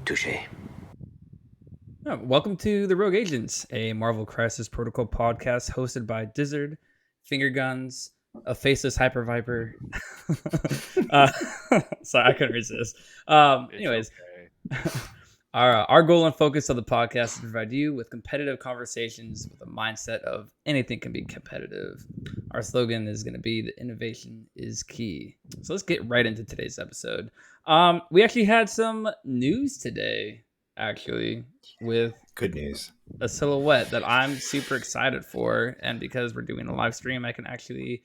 Touche. Welcome to the Rogue Agents, a Marvel Crisis Protocol podcast hosted by Dizzard, Finger Guns, a faceless Hyper Viper. uh, sorry, I couldn't resist. Anyways, Okay. our goal and focus of the podcast is to provide you with competitive conversations with a mindset of anything can be competitive. Our slogan is going to be that innovation is key. So let's get right into today's episode. We actually had some news today, actually, with Good news. a silhouette that I'm super excited for. And because we're doing a live stream, I can actually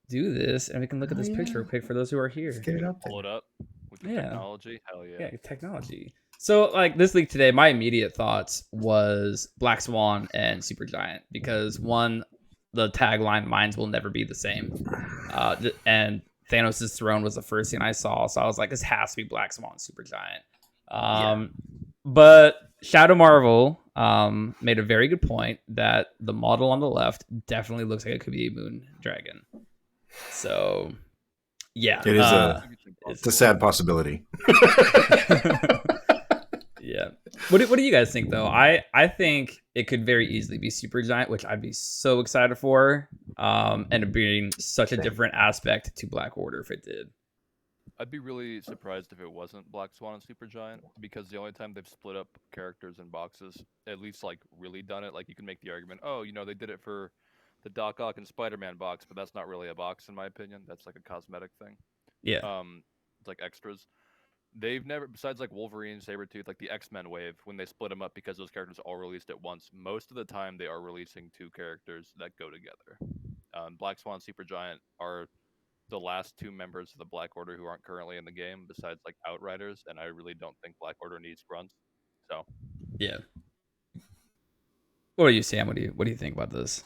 do this and we can look at this picture real quick for those who are here. Let's get it up Pull it there. up with the technology. Hell yeah. Yeah, technology. So, like this leak today, my immediate thoughts was Black Swan and Supergiant because one, the tagline "Minds will never be the same," and Thanos' throne was the first thing I saw, so I was like, this has to be Black Swan, Supergiant. But Shadow Marvel made a very good point that the model on the left definitely looks like it could be a moon dragon. So, yeah, It is it's a sad possibility. Yeah. What do you guys think, though? I think it could very easily be Supergiant, which I'd be so excited for, and it being such a different aspect to Black Order if it did. I'd be really surprised if it wasn't Black Swan and Supergiant, because the only time they've split up characters in boxes, at least like really done it, like you can make the argument, oh, they did it for the Doc Ock and Spider-Man box, but that's not really a box in my opinion. That's like a cosmetic thing. Yeah. It's like extras. They've never, besides like Wolverine, Sabretooth, like the X-Men wave, when they split them up because those characters all released at once, most of the time they are releasing two characters that go together. Black Swan and Supergiant are the last two members of the Black Order who aren't currently in the game, besides like Outriders, and I really don't think Black Order needs grunts. So, yeah. What do you, Sam? What do you think about this?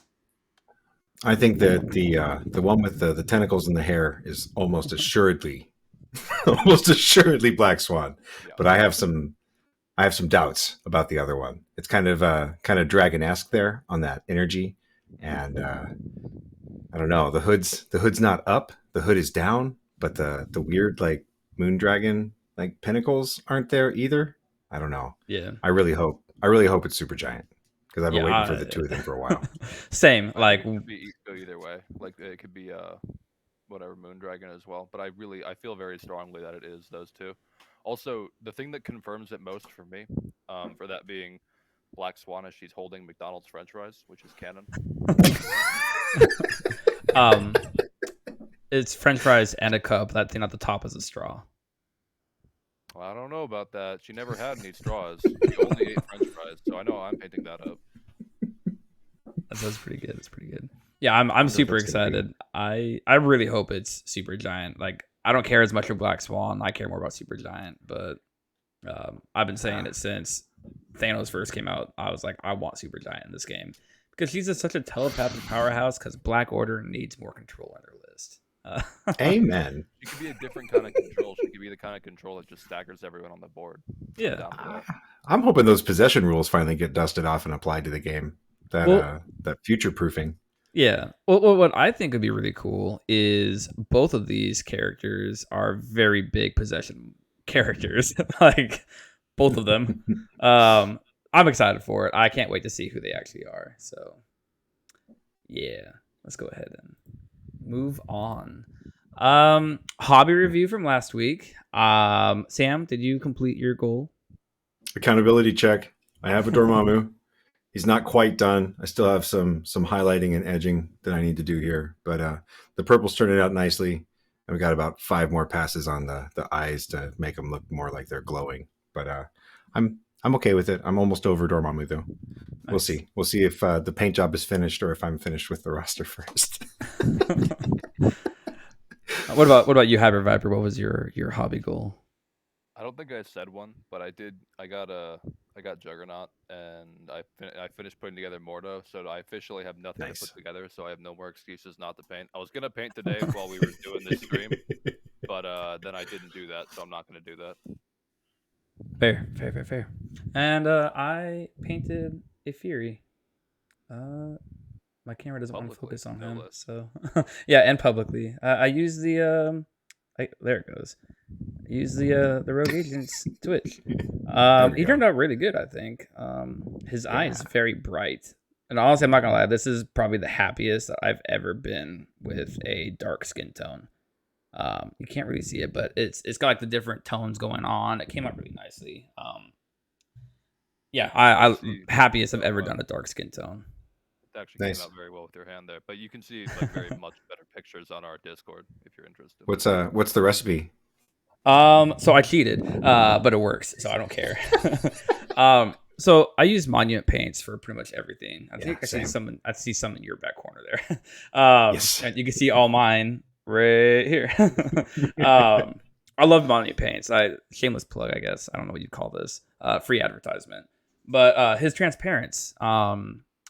I think that the one with the tentacles and the hair is almost assuredly Black Swan. yeah. But I have some doubts about the other one. It's kind of dragon-esque there on that energy, and I don't know. The hood's not up. The hood is down, but the weird like moon dragon like pinnacles aren't there either. I don't know. Yeah. I really hope it's Supergiant because I've been waiting for the two of them for a while. Same. Like, it could be either way. Like it could be whatever Moondragon as well. But I feel very strongly that it is those two. Also, the thing that confirms it most for me, for that being Black Swan, is she's holding McDonald's French fries, which is canon. It's French fries and a cup. That thing at the top is a straw. Well, I don't know about that. She never had any straws. She only ate French fries, so I know I'm painting that up. That's pretty good. It's pretty good. Yeah, I'm super excited. I really hope it's Supergiant. Like, I don't care as much for Black Swan. I care more about Supergiant. But I've been saying it since Thanos first came out. I was like, I want Supergiant in this game because she's such a telepathic powerhouse. Because Black Order needs more control on her list. Amen. She could be a different kind of control. She could be the kind of control that just staggers everyone on the board. Yeah. I'm hoping those possession rules finally get dusted off and applied to the game. That future proofing. Yeah. Well, what I think would be really cool is both of these characters are very big possession characters. Like, both of them. I'm excited for it. I can't wait to see who they actually are. So, yeah. Let's go ahead and move on. Hobby review from last week. Sam, did you complete your goal? Accountability check. I have a Dormammu. He's not quite done. I still have some highlighting and edging that I need to do here, but the purple's turning out nicely, and we got about 5 more passes on the eyes to make them look more like they're glowing. But I'm okay with it. I'm almost over Dormammu though. Nice. We'll see if the paint job is finished or if I'm finished with the roster first. What about you, Hyper Viper? What was your hobby goal? I don't think I said one, but I did. I got Juggernaut, and I finished putting together Mordo, so I officially have nothing to put together. So I have no more excuses not to paint. I was gonna paint today while we were doing this stream, but then I didn't do that, so I'm not gonna do that. Fair. And I painted a Fury. My camera doesn't want to focus on him, so yeah, and publicly. I use the there it goes. use the Rogue Agent's Twitch. we He go. turned out really good, I think. His eye is very bright. And honestly, I'm not gonna lie, this is probably the happiest that I've ever been with a dark skin tone. You can't really see it, but it's got like the different tones going on. It came out really nicely. Yeah, I happiest I've ever done a dark skin tone. It actually Nice. came out very well with your hand there, but you can see like very much better pictures on our Discord if you're interested. What's the recipe? So I cheated, but it works, so I don't care. So I use monument paints for pretty much everything. I think I see some in your back corner there. Yes. And you can see all mine right here. I love monument paints. Shameless plug, I guess. I don't know what you'd call this. Free advertisement. But his transparents. I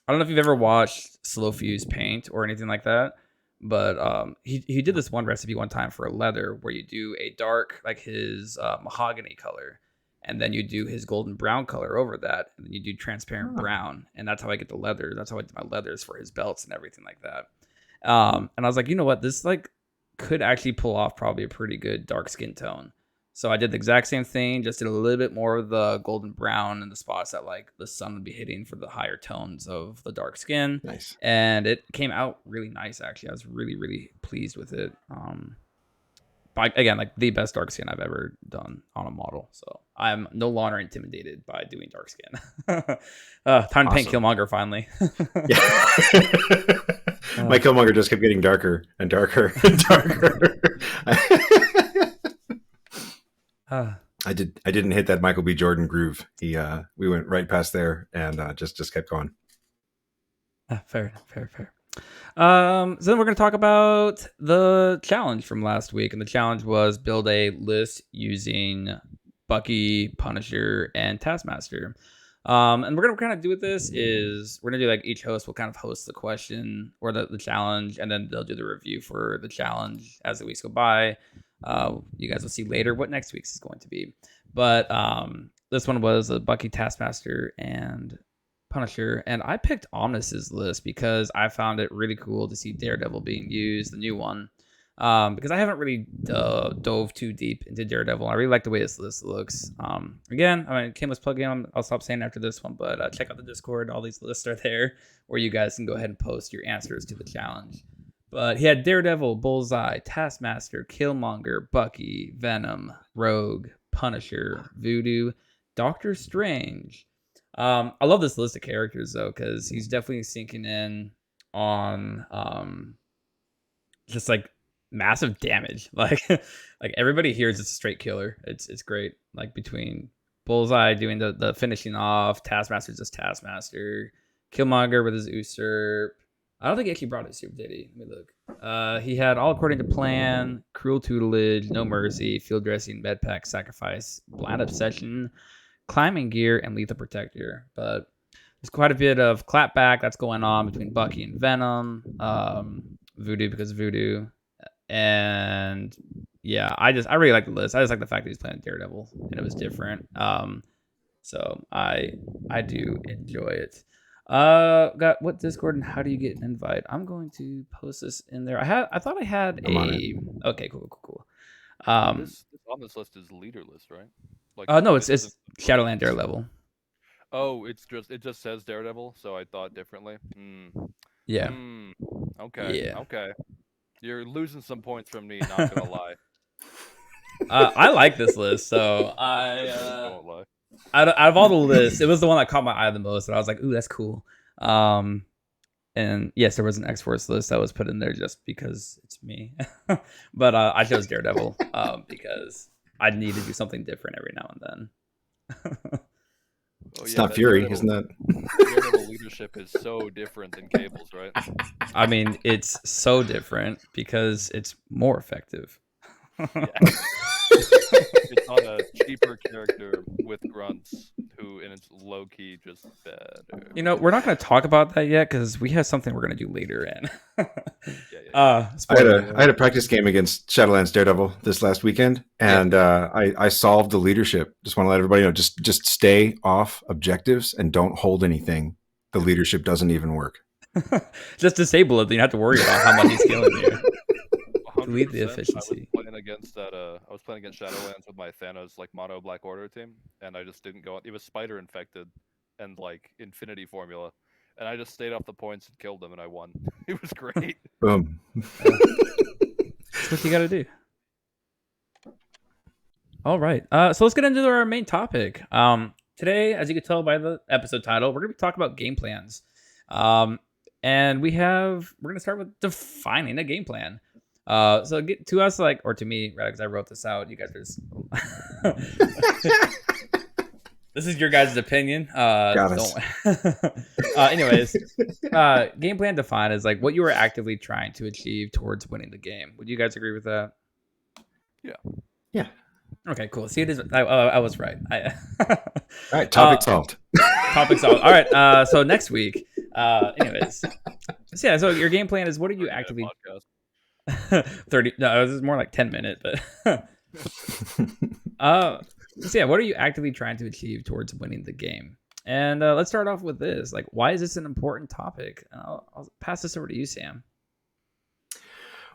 don't know if you've ever watched Slow Fuse paint or anything like that. But he did this one recipe one time for a leather where you do a dark, like his mahogany color, and then you do his golden brown color over that, and then you do transparent brown, and that's how I get the leather. That's how I do my leathers for his belts and everything like that. And I was like, you know what, this like could actually pull off probably a pretty good dark skin tone. So I did the exact same thing, just did a little bit more of the golden brown in the spots that like the sun would be hitting for the higher tones of the dark skin. Nice. And it came out really nice, actually. I was really, really pleased with it. But again, like the best dark skin I've ever done on a model. So I'm no longer intimidated by doing dark skin. Time to paint Killmonger finally. Yeah. My Killmonger just kept getting darker and darker and darker. I didn't hit that Michael B. Jordan groove. We went right past there and just kept going. Fair. So then we're going to talk about the challenge from last week, and the challenge was build a list using Bucky, Punisher, and Taskmaster. And we're going to kind of do with this is we're going to do like each host will kind of host the question or the challenge, and then they'll do the review for the challenge as the weeks go by. You guys will see later what next week's is going to be. But this one was a Bucky, Taskmaster, and Punisher, and I picked Omnis's list because I found it really cool to see Daredevil being used, the new one, because I haven't really dove too deep into Daredevil. I really like the way this list looks. Again, I mean, Kim was plugging in. I'll stop saying after this one, but check out the Discord. All these lists are there where you guys can go ahead and post your answers to the challenge. But he had Daredevil, Bullseye, Taskmaster, Killmonger, Bucky, Venom, Rogue, Punisher, Voodoo, Doctor Strange. I love this list of characters though, because he's definitely sinking in on just like massive damage. Like everybody here is just a straight killer. It's great. Like between Bullseye doing the finishing off, Taskmaster's just Taskmaster, Killmonger with his usurp. I don't think he actually brought his usurp, did he? Let me look. He had all according to plan, cruel tutelage, no mercy, field dressing, med pack, sacrifice, blind obsession, climbing gear, and lethal protector. But there's quite a bit of clapback that's going on between Bucky and Venom, Voodoo because of Voodoo, and yeah, I really like the list. I just like the fact that he's playing Daredevil and it was different. So I do enjoy it. Got what Discord and how do you get an invite? I'm going to post this in there. I thought I had okay, cool. This on this list is leader list, right? Like no, it's Shadowland Daredevil. Oh, it just says Daredevil, so I thought differently. Yeah. Okay. Yeah. Okay. You're losing some points from me, not gonna lie. I like this list, so don't lie. Out of all the lists, it was the one that caught my eye the most, and I was like, ooh, that's cool. And yes, there was an X-Force list that was put in there just because it's me. But I chose Daredevil because I need to do something different every now and then. It's not Fury, isn't that? Daredevil leadership is so different than Cable's, right? I mean, it's so different because it's more effective. It's on a cheaper character with grunts and it's low key just better. You know, we're not going to talk about that yet because we have something we're going to do later in. I had a practice game against Shadowlands Daredevil this last weekend, and I solved the leadership. Just want to let everybody know, just stay off objectives and don't hold anything. The leadership doesn't even work. Just disable it. You don't have to worry about how much he's killing you. Delete the 100%. efficiency. I was playing against Shadowlands with my Thanos like mono Black Order team, and I just didn't go. It was Spider infected and like Infinity Formula, and I just stayed off the points and killed them, and I won. It was great. Boom. That's what you got to do. All right. So let's get into our main topic. Today, as you can tell by the episode title, we're going to be talking about game plans. And we're going to start with defining a game plan. So get to us, or to me, right? Because I wrote this out. You guys are just. This is your guys' opinion. Got us. Anyways, game plan defined is like what you are actively trying to achieve towards winning the game. Would you guys agree with that? Yeah. Okay, cool. See, it is. I was right. All right, topic solved. Topic solved. All right. So next week. Anyways, so your game plan is what are you actively? 30. No, this is more like 10 minutes, but. What are you actively trying to achieve towards winning the game? And let's start off with this. Like, why is this an important topic? I'll pass this over to you, Sam.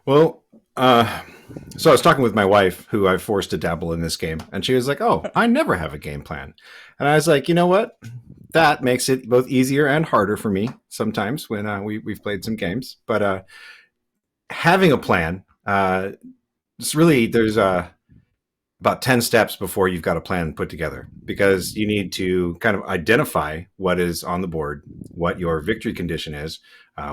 Well, so I was talking with my wife, who I've forced to dabble in this game, and she was like, "Oh, I never have a game plan," and I was like, "You know what? That makes it both easier and harder for me sometimes when we've played some games. But having a plan, it's really there's about 10 steps before you've got a plan put together, because you need to kind of identify what is on the board, what your victory condition is,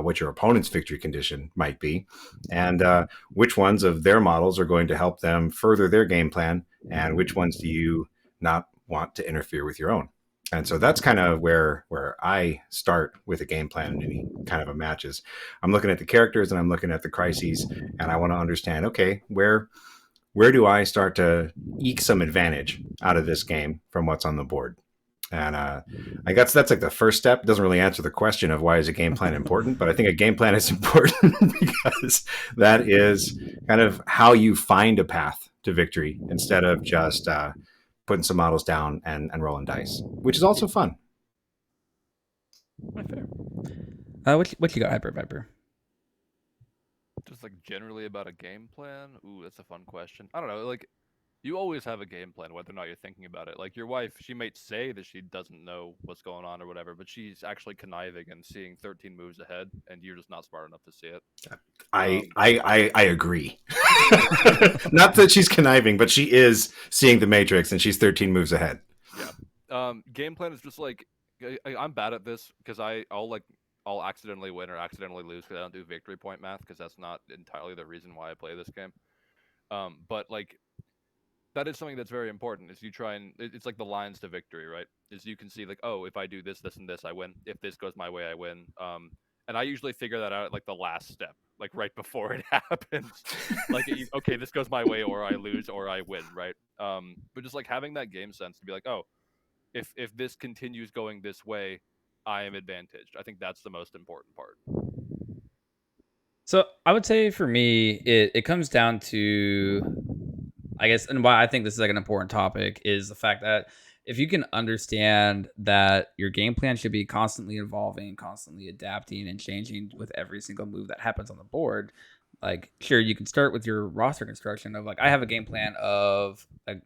what your opponent's victory condition might be, and which ones of their models are going to help them further their game plan, and which ones do you not want to interfere with your own. And so that's kind of where I start with a game plan in any kind of a matches. I'm looking at the characters and I'm looking at the crises, and I want to understand, okay, where do I start to eke some advantage out of this game from what's on the board? And I guess that's like the first step. It doesn't really answer the question of why is a game plan important, but I think a game plan is important because that is kind of how you find a path to victory instead of just putting some models down and rolling dice, which is also fun. Fair. What you got, Hyper Viper? Just like generally about a game plan. Ooh, that's a fun question. I don't know. Like, you always have a game plan, whether or not you're thinking about it. Like your wife, she might say that she doesn't know what's going on or whatever, but she's actually conniving and seeing 13 moves ahead, and you're just not smart enough to see it. I agree. Not that she's conniving, but she is seeing the Matrix, and she's 13 moves ahead. Yeah. Game plan is just like I'm bad at this because I'll accidentally win or accidentally lose because I don't do victory point math, because that's not entirely the reason why I play this game. But like that is something that's very important. Is you try and it's like the lines to victory, right? Is you can see like, oh, if I do this, this, and this, I win. If this goes my way, I win. And I usually figure that out at like the last step, like right before it happens. Like, okay, this goes my way, or I lose, or I win, right? But just like having that game sense to be like, oh, if this continues going this way, I am advantaged. I think that's the most important part. So I would say for me, it comes down to, I guess, and why I think this is like an important topic is the fact that if you can understand that your game plan should be constantly evolving, constantly adapting and changing with every single move that happens on the board, like, sure, you can start with your roster construction of like, I have a game plan of like,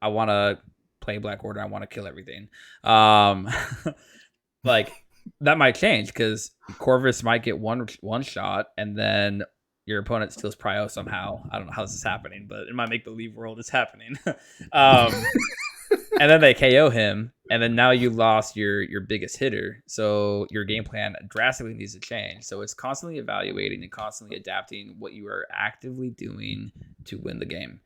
I want to play Black Order, I want to kill everything. Like that might change because Corvus might get one shot and then your opponent steals Prio somehow. I don't know how this is happening, but in my make-believe world, it's happening. And then they KO him, and then now you lost your biggest hitter. So your game plan drastically needs to change. So it's constantly evaluating and constantly adapting what you are actively doing to win the game.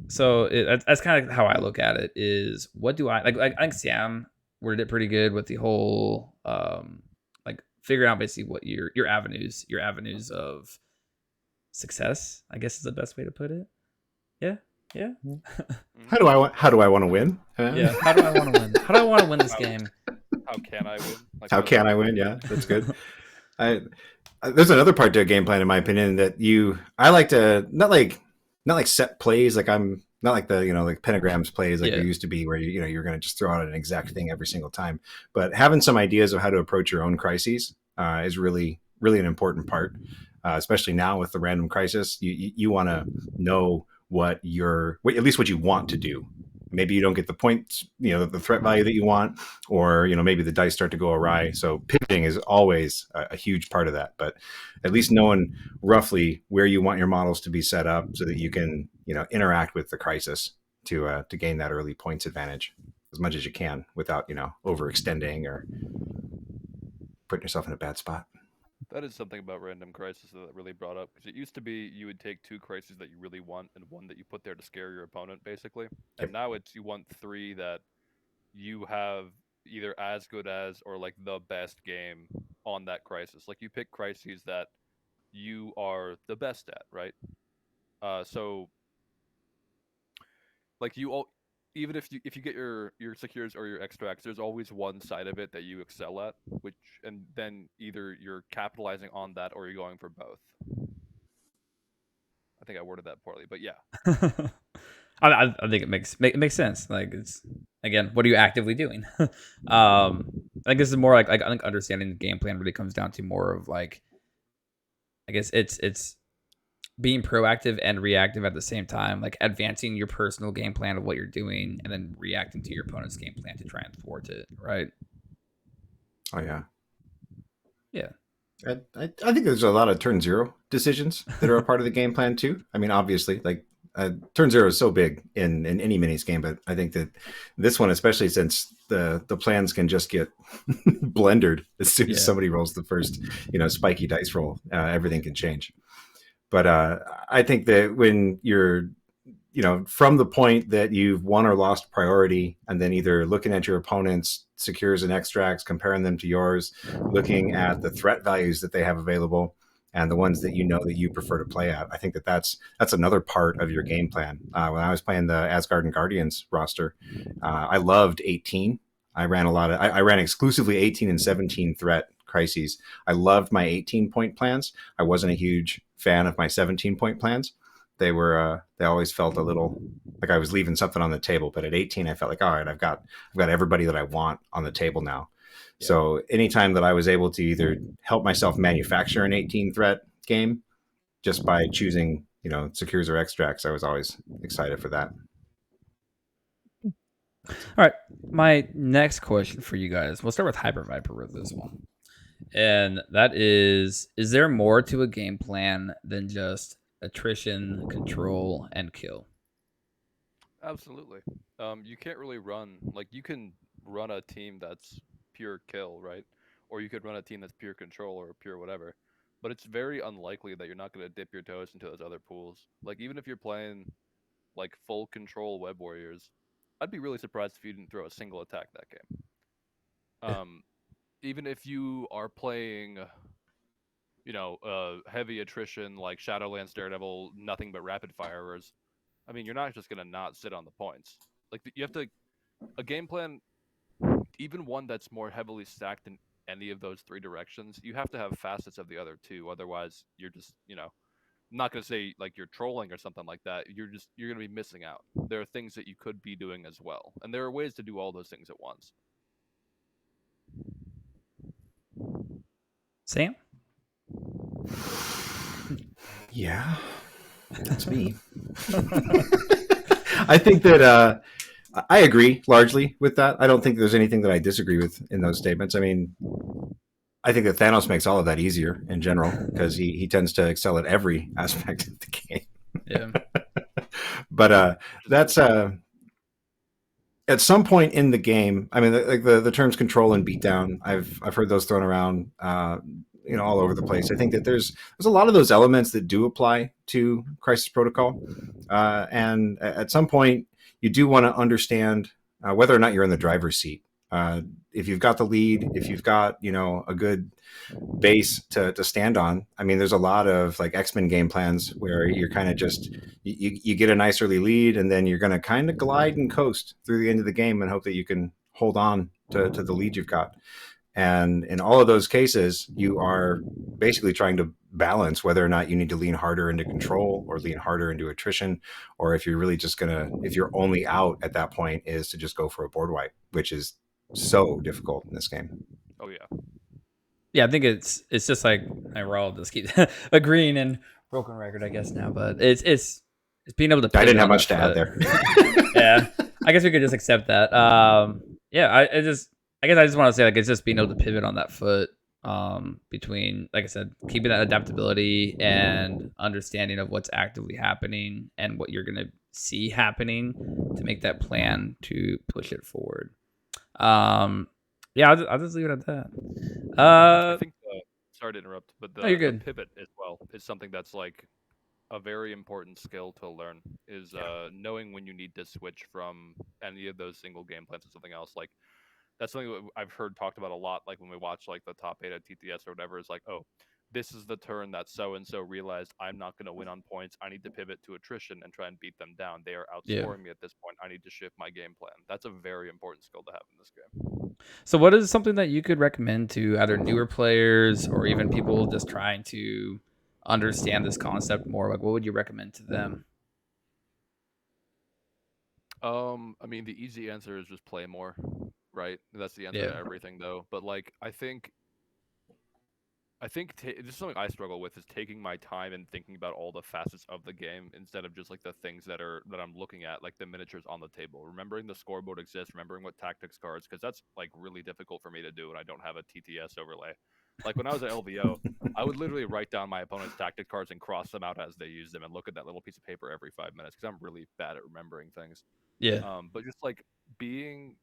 So that's kind of how I look at it. Is what do I like? I think Sam worded it pretty good with the whole like figuring out basically what your avenues of success, I guess is the best way to put it. Yeah. How do I want to win? Yeah. How do I want to win? How do I want to win this game? How can I win? Like, how can I win? Yeah, that's good. There's another part to a game plan, in my opinion, that I like to not like set plays. Like I'm not like the like pentagrams plays like there used to be, where you're going to just throw out an exact thing every single time. But having some ideas of how to approach your own crises is really an important part. especially now with the random crisis. You want to know at least what you want to do. Maybe you don't get the points, the threat value that you want, or maybe the dice start to go awry. So pivoting is always a huge part of that. But at least knowing roughly where you want your models to be set up so that you can interact with the crisis to gain that early points advantage as much as you can without overextending or putting yourself in a bad spot. That is something about random crisis that really brought up, because it used to be you would take 2 crises that you really want and one that you put there to scare your opponent, basically. And Yep. now it's you want 3 that you have either as good as or like the best game on that crisis. Like you pick crises that you are the best at, right? So like you all, even if you get your secures or your extracts, there's always one side of it that you excel at, which and then either you're capitalizing on that or you're going for both. I think I worded that poorly, but yeah. I think it makes sense. Like, it's, again, what are you actively doing? I think this is more like I think understanding the game plan really comes down to more of like, I guess it's being proactive and reactive at the same time, like advancing your personal game plan of what you're doing and then reacting to your opponent's game plan to try and thwart it, right? Oh yeah. Yeah. I think there's a lot of turn 0 decisions that are a part of the game plan too. I mean, obviously, like turn 0 is so big in any minis game, but I think that this one, especially since the plans can just get blendered as soon as somebody rolls the first, spiky dice roll, everything can change. But I think that when you're, from the point that you've won or lost priority, and then either looking at your opponent's secures and extracts, comparing them to yours, looking at the threat values that they have available, and the ones that that you prefer to play at, I think that's another part of your game plan. When I was playing the Asgard and Guardians roster, I loved 18. I ran exclusively 18 and 17 threat crises. I loved my 18-point plans. I wasn't a huge fan of my 17-point plans. They always felt a little like I was leaving something on the table. But at 18, I felt like, all right, I've got everybody that I want on the table now. Yeah. So anytime that I was able to either help myself manufacture an 18 threat game just by choosing, secures or extracts, I was always excited for that. All right. My next question for you guys, we'll start with Hyper Viper with this one. And that is there more to a game plan than just attrition, control, and kill? Absolutely. You can't really you can run a team that's pure kill, right? Or you could run a team that's pure control or pure whatever. But it's very unlikely that you're not going to dip your toes into those other pools. Like, even if you're playing, like, full control Web Warriors, I'd be really surprised if you didn't throw a single attack that game. Even if you are playing, heavy attrition, like Shadowlands, Daredevil, nothing but rapid firers, I mean, you're not just going to not sit on the points. Like, you have to, a game plan, even one that's more heavily stacked in any of those 3 directions, you have to have facets of the other 2. Otherwise, you're just, I'm not going to say like you're trolling or something like that. You're going to be missing out. There are things that you could be doing as well. And there are ways to do all those things at once. Sam? Yeah, that's me. I think that I agree largely with that. I don't think there's anything that I disagree with in those statements. I mean, I think that Thanos makes all of that easier in general because he tends to excel at every aspect of the game. Yeah. But that's at some point in the game. I mean, like the terms control and beatdown. I've heard those thrown around, all over the place. I think that there's a lot of those elements that do apply to Crisis Protocol, and at some point you do want to understand whether or not you're in the driver's seat. If you've got the lead, if you've got a good base to stand on. I mean, there's a lot of like X-Men game plans where you're kind of just you get a nice early lead, and then you're going to kind of glide and coast through the end of the game and hope that you can hold on to the lead you've got. And in all of those cases, you are basically trying to balance whether or not you need to lean harder into control or lean harder into attrition, or if you're really just if your only out at that point is to just go for a board wipe, which is so difficult in this game. Oh yeah. Yeah, I think it's just like we're all just keep agreeing and broken record, I guess now, but it's being able to I pivot didn't have on much that to add foot. there. Yeah, I guess we could just accept that. Yeah, I guess I just want to say like it's just being able to pivot on that foot. Between like I said, keeping that adaptability and understanding of what's actively happening and what you're gonna see happening to make that plan to push it forward. Um, yeah, I'll just leave it at that. I think sorry to interrupt, but No, you're the good. pivot as well is something that's like a very important skill to learn is Yeah. knowing when you need to switch from any of those single game plans to something else. Like that's something that I've heard talked about a lot. Like when we watch like the top eight at TTS or whatever, is like, oh, this is the turn that so and so realized I'm not going to win on points. I need to pivot to attrition and try and beat them down. They are Yeah. outscoring me at this point. I need to shift my game plan. That's a very important skill to have in this game. So, what is something that you could recommend to either newer players or even people just trying to understand this concept more? Like, what would you recommend to them? I mean, the easy answer is just play more, right? That's the answer Yeah. to everything, though. But like, this is something I struggle with is taking my time and thinking about all the facets of the game instead of just like the things that I'm looking at, like the miniatures on the table. Remembering the scoreboard exists, remembering what tactics cards, because that's like really difficult for me to do when I don't have a TTS overlay. Like when I was at LVO, I would literally write down my opponent's tactic cards and cross them out as they use them, and look at that little piece of paper every 5 minutes because I'm really bad at remembering things. Yeah. But just like being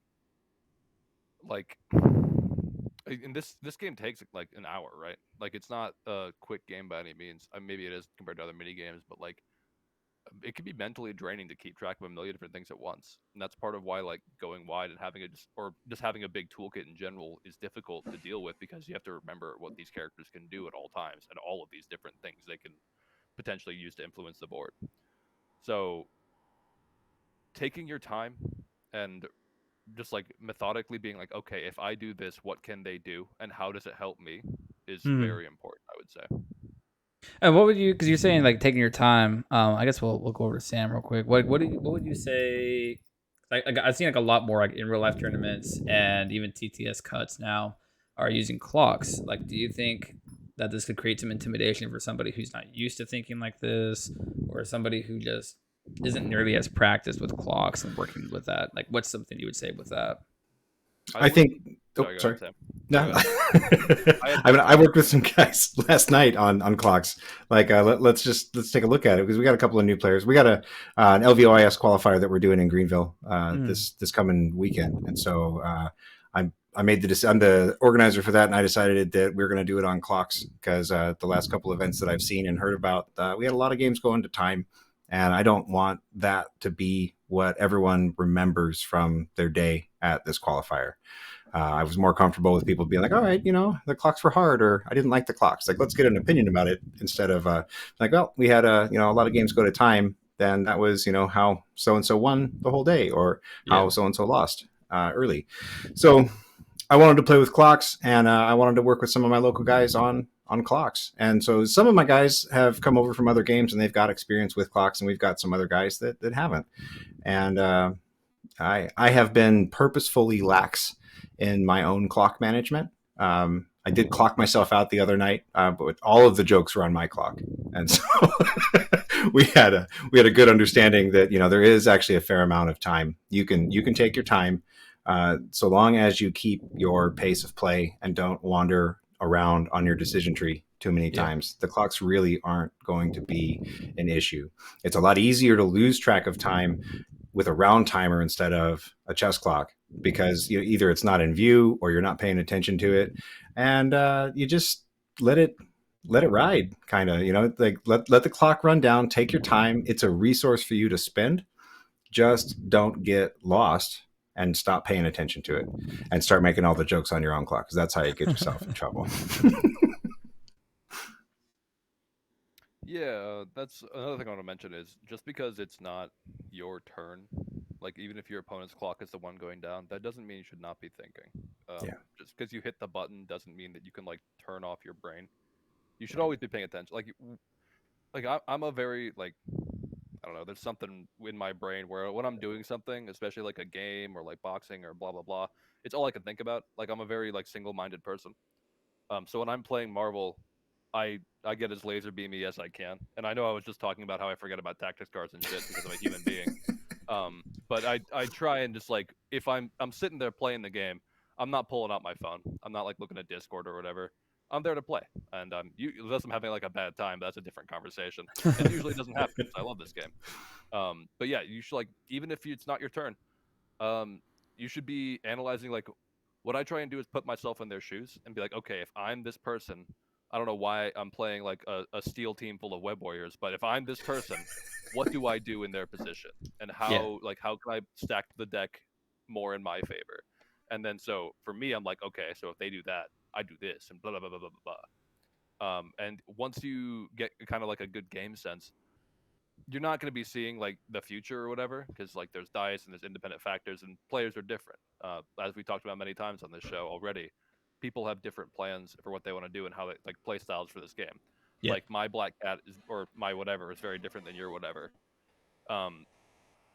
like and this game takes like an hour, right? Like it's not a quick game by any means. Maybe it is compared to other mini games, but like it can be mentally draining to keep track of a million different things at once. And that's part of why like going wide and having just having a big toolkit in general is difficult to deal with because you have to remember what these characters can do at all times and all of these different things they can potentially use to influence the board. So taking your time and just like methodically being like, okay, if I do this, what can they do, and how does it help me, is Hmm. very important. I would say. And what would you? Because you're saying like taking your time. I guess we'll go over to Sam real quick. What would you say? Like I've seen like a lot more like in real life tournaments and even TTS cuts now are using clocks. Like, do you think that this could create some intimidation for somebody who's not used to thinking like this, or somebody who just isn't nearly as practiced with clocks and working with that? Like, what's something you would say with that? I think. Oh, Sorry, go sorry. ahead, Sam. No, Go ahead. I mean, I worked with some guys last night on clocks. Like, let's take a look at it because we got a couple of new players. We got an LVOIS qualifier that we're doing in Greenville this coming weekend, and so I made I'm the organizer for that, and I decided that we're going to do it on clocks because the last couple of events that I've seen and heard about, we had a lot of games going to time, and I don't want that to be what everyone remembers from their day at this qualifier. I was more comfortable with people being like, all right, the clocks were hard, or I didn't like the clocks. Like, let's get an opinion about it instead of like, well, we had a lot of games go to time. Then that was, how so and so won the whole day, or how so and so lost early. So I wanted to play with clocks, and I wanted to work with some of my local guys on clocks. And so some of my guys have come over from other games, and they've got experience with clocks, and we've got some other guys that haven't. And I have been purposefully lax in my own clock management. I did clock myself out the other night, but all of the jokes were on my clock, and so we had a good understanding that there is actually a fair amount of time. You can take your time, so long as you keep your pace of play and don't wander around on your decision tree too many times. The clocks really aren't going to be an issue. It's a lot easier to lose track of time with a round timer instead of a chess clock because either it's not in view or you're not paying attention to it, and you just let it ride, kind of. Like let the clock run down. Take your time. It's a resource for you to spend. Just don't get lost and stop paying attention to it and start making all the jokes on your own clock because that's how you get yourself in trouble. Yeah, that's another thing I want to mention is just because it's not your turn, like even if your opponent's clock is the one going down, that doesn't mean you should not be thinking. Yeah. Just because you hit the button doesn't mean that you can like turn off your brain. You should always be paying attention. I'm a very like I don't know. There's something in my brain where when I'm doing something, especially like a game or like boxing or blah blah blah, it's all I can think about. Like I'm a very like single-minded person. So when I'm playing Marvel, I get as laser beamy as I can. And I know I was just talking about how I forget about tactics cards and shit because I'm a human being. But I try and just like if I'm sitting there playing the game, I'm not pulling out my phone. I'm not like looking at Discord or whatever. I'm there to play, and unless I'm having like a bad time, that's a different conversation. And usually it doesn't happen because I love this game. But yeah, you should like even if it's not your turn, um, you should be analyzing like what I try and do is put myself in their shoes and be like, okay, if I'm this person, I don't know why I'm playing like a steel team full of web warriors, but if I'm this person, what do I do in their position, and Yeah. how can I stack the deck more in my favor? And then so for me, I'm like, okay, so if they do that, I do this, and blah blah blah blah blah blah. And once you get kind of like a good game sense, you're not going to be seeing like the future or whatever because like there's dice and there's independent factors and players are different. As we talked about many times on this show already, people have different plans for what they want to do and how they like play styles for this game. Yeah. Like my black cat is or my whatever is very different than your whatever. Um,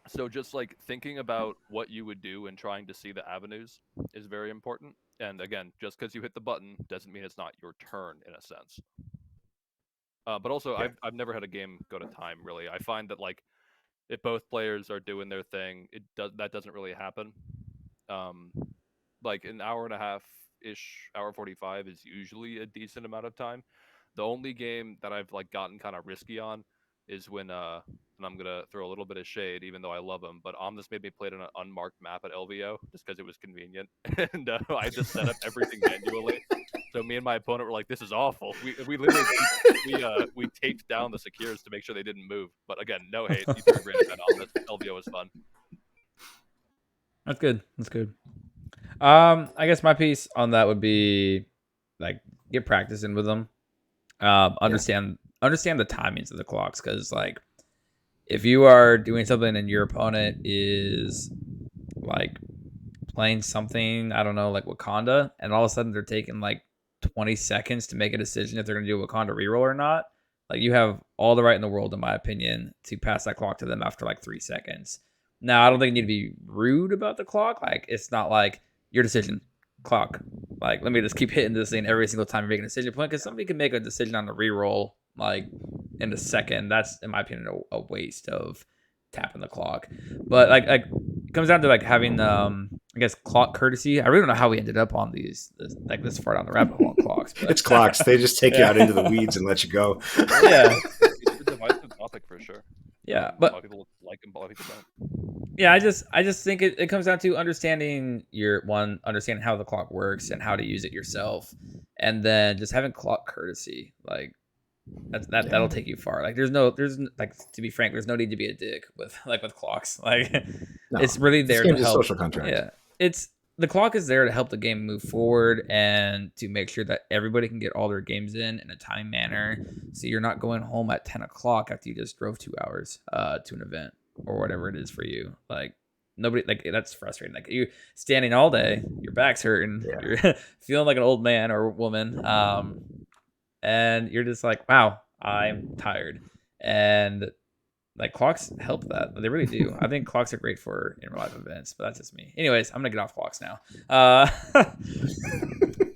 so just like thinking about what you would do and trying to see the avenues is very important. And again, just because you hit the button doesn't mean it's not your turn in a sense. But also, Yeah. I've never had a game go to time really. I find that like if both players are doing their thing, that doesn't really happen. Um, like an hour and a half ish, hour 45 is usually a decent amount of time. The only game that I've like gotten kind of risky on is when and I'm gonna throw a little bit of shade, even though I love him. But Omnis made me play it on an unmarked map at LVO just because it was convenient, and I had to set up everything manually. So me and my opponent were like, "This is awful." We literally we taped down the secures to make sure they didn't move. But again, no hate. You can bring that on. LVO was fun. That's good. That's good. I guess my piece on that would be like get practicing with them. Understand the timings of the clocks because like if you are doing something and your opponent is like playing something, I don't know, like Wakanda, and all of a sudden they're taking like 20 seconds to make a decision if they're going to do a Wakanda reroll or not. Like you have all the right in the world, in my opinion, to pass that clock to them after like 3 seconds. Now, I don't think you need to be rude about the clock. Like it's not like your decision clock. Like let me just keep hitting this thing every single time you're making a decision point because somebody can make a decision on the reroll like in a second. That's in my opinion a waste of tapping the clock. But like it comes down to like having I guess clock courtesy. I really don't know how we ended up on like this far down the rabbit hole on clocks. But It's clocks. They just take you out into the weeds and let you go. Yeah. It's a divisive topic for sure. Yeah, a lot but of people like them, a lot of people don't. yeah, I just think it comes down to understanding understanding how the clock works and how to use it yourself, and then just having clock courtesy. Like that'll take you far. Like there's like to be frank, there's no need to be a dick with clocks. Like No, it's really this there to game's a help. social contract. Yeah, the clock is there to help the game move forward and to make sure that everybody can get all their games in a time manner. So you're not going home at 10 o'clock after you just drove 2 hours to an event or whatever it is for you. Like nobody, like that's frustrating. Like you standing all day, your back's hurting, Yeah. you're feeling like an old man or woman, and you're just like, wow, I'm tired. And like clocks help that. They really do. I think clocks are great for in real life events, but that's just me. Anyways, I'm gonna get off clocks now.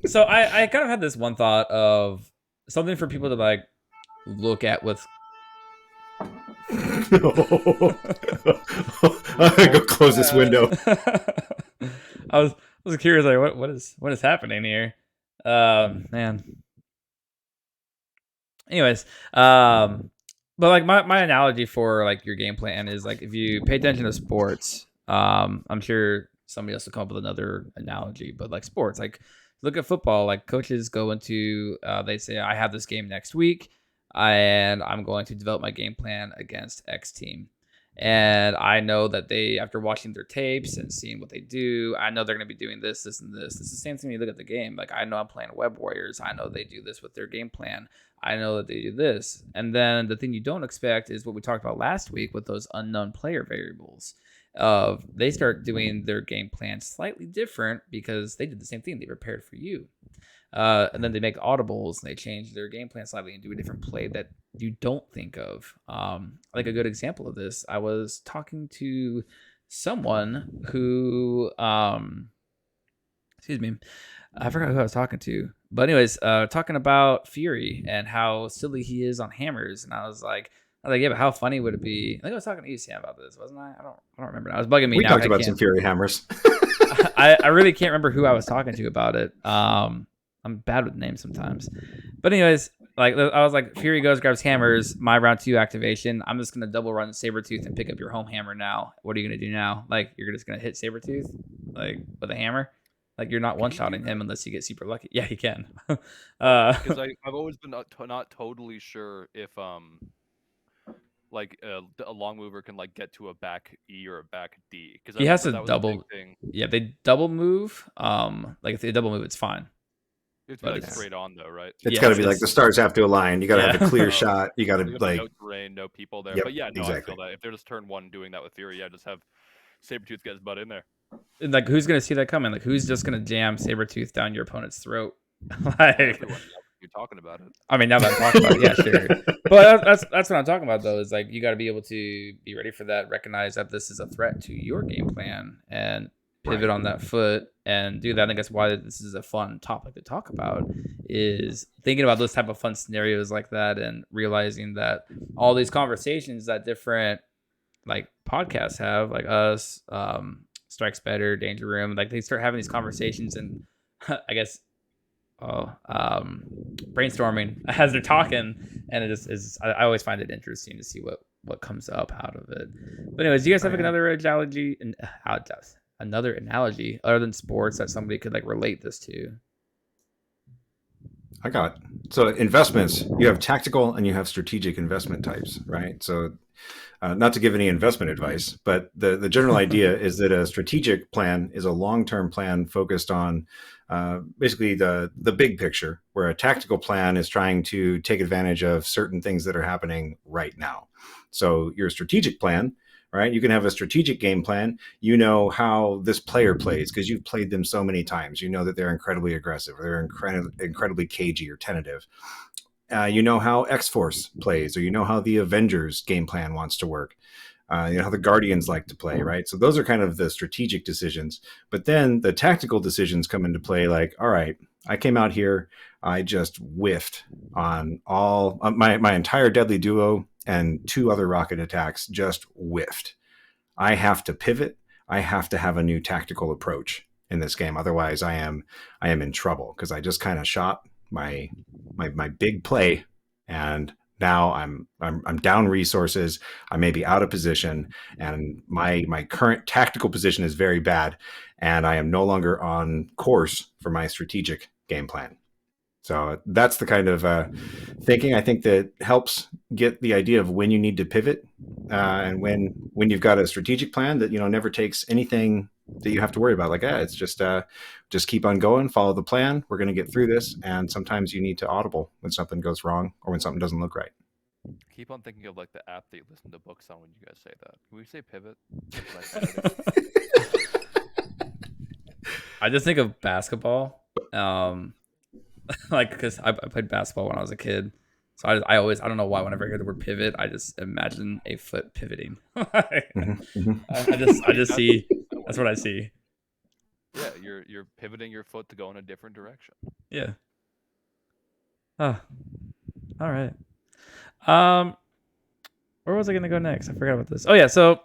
So I kind of had this one thought of something for people to like look at with. I'm gonna go close this window. I was curious, like what is happening here, man. Anyways, but like my analogy for like your game plan is like if you pay attention to sports, I'm sure somebody else will come up with another analogy, but like sports, like look at football, like coaches go into they say I have this game next week and I'm going to develop my game plan against X team. And I know that they, after watching their tapes and seeing what they do, I know they're going to be doing this, this, and this. It's the same thing when you look at the game. Like, I know I'm playing Web Warriors. I know they do this with their game plan. I know that they do this. And then the thing you don't expect is what we talked about last week with those unknown player variables. They start doing their game plan slightly different because they did the same thing. They prepared for you. And then they make audibles and they change their game plan slightly and do a different play that you don't think of. Like a good example of this, I was talking to someone who, excuse me, I forgot who I was talking to, But anyways, talking about Fury and how silly he is on hammers, and I was like, yeah, but how funny would it be? I think I was talking to you, Sam, about this, wasn't I? I don't remember. Now. It was bugging me. We now talked I about can't. some Fury hammers. I really can't remember who I was talking to about it. I'm bad with names sometimes. But anyways, like I was like, Fury goes, grabs hammers, my round 2 activation. I'm just gonna double run Sabretooth and pick up your home hammer now. What are you gonna do now? Like you're just gonna hit Sabretooth like with a hammer? Like you're not one-shotting him unless you get super lucky. Yeah, he can. Because I've always been not totally sure if like a long mover can like get to a back E or a back D. Because he has to that was double. a big thing. Yeah, they double move. Like if they double move, it's fine. You have to be like straight on though, right? It's got to be like the stars have to align. You got to have a clear shot. You got to like no terrain, no people there. Yep, But yeah, no, exactly. I feel that if they're just turn 1 doing that with Fury, yeah, just have Sabretooth get his butt in there. And like who's gonna see that coming? Like who's just gonna jam Sabretooth down your opponent's throat? Like you're talking about it. I mean, now that I'm talking about it, yeah, sure. But that's what I'm talking about though. Is like you got to be able to be ready for that. Recognize that this is a threat to your game plan and pivot on that foot and do that. I think that's why this is a fun topic to talk about. Is thinking about those type of fun scenarios like that and realizing that all these conversations that different like podcasts have, like us, Strikes Better, Danger Room, like they start having these conversations and I guess brainstorming as they're talking, and it just is. I always find it interesting to see what comes up out of it. But anyways, do you guys have like another analogy other than sports that somebody could like relate this to? I got so investments. You have tactical and you have strategic investment types, right? So, not to give any investment advice, but the general idea is that a strategic plan is a long-term plan focused on basically the big picture, where a tactical plan is trying to take advantage of certain things that are happening right now. So your strategic plan, right? You can have a strategic game plan. You know how this player plays because you've played them so many times. You know that they're incredibly aggressive, or they're incredibly cagey or tentative. You know how X-Force plays, or you know how the Avengers game plan wants to work. You know how the Guardians like to play, right? So those are kind of the strategic decisions. But then the tactical decisions come into play like, all right, I came out here, I just whiffed on all my entire deadly duo and 2 other rocket attacks just whiffed. I have to pivot. I have to have a new tactical approach in this game. Otherwise, I am in trouble because I just kind of shot my big play, and now I'm down resources. I may be out of position, and my current tactical position is very bad, and I am no longer on course for my strategic game plan. So that's the kind of thinking I think that helps get the idea of when you need to pivot, and when you've got a strategic plan that never takes anything that you have to worry about. Like, it's just keep on going, follow the plan. We're going to get through this, and sometimes you need to audible when something goes wrong or when something doesn't look right. Keep on thinking of like the app that you listen to books on when you guys say that. Can we say pivot? I just think of basketball. Like because I played basketball when I was a kid, so I don't know why whenever I hear the word pivot, I just imagine a foot pivoting. I just see that's what I see. Yeah, you're pivoting your foot to go in a different direction. Yeah. Oh, all right. Where was I gonna go next? I forgot about this. Oh yeah, so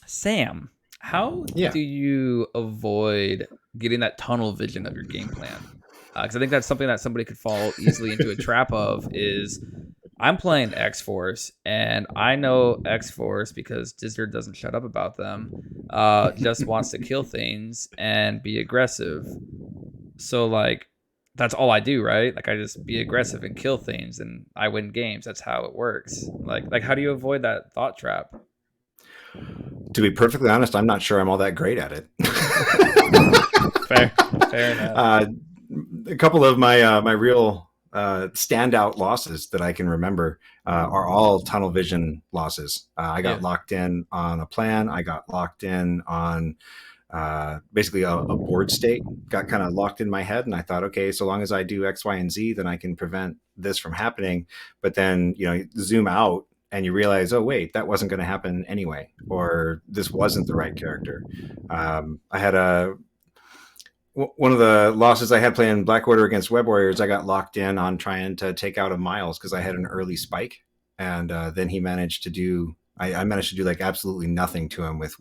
Sam, how do you avoid getting that tunnel vision of your game plan? Because I think that's something that somebody could fall easily into a trap of. Is I'm playing X-Force, and I know X-Force because Dizzard doesn't shut up about them. Just wants to kill things and be aggressive. So like, that's all I do, right? Like I just be aggressive and kill things, and I win games. That's how it works. Like how do you avoid that thought trap? To be perfectly honest, I'm not sure I'm all that great at it. Fair enough. A couple of my real standout losses that I can remember are all tunnel vision losses. I got locked in on a plan. I got locked in on basically a board state. Got kind of locked in my head, and I thought, okay, so long as I do X, Y, and Z, then I can prevent this from happening. But then you zoom out and you realize, oh wait, that wasn't going to happen anyway, or this wasn't the right character. I had one of the losses I had playing Black Order against Web Warriors, I got locked in on trying to take out a Miles because I had an early spike, and then he managed to do. I managed to do like absolutely nothing to him with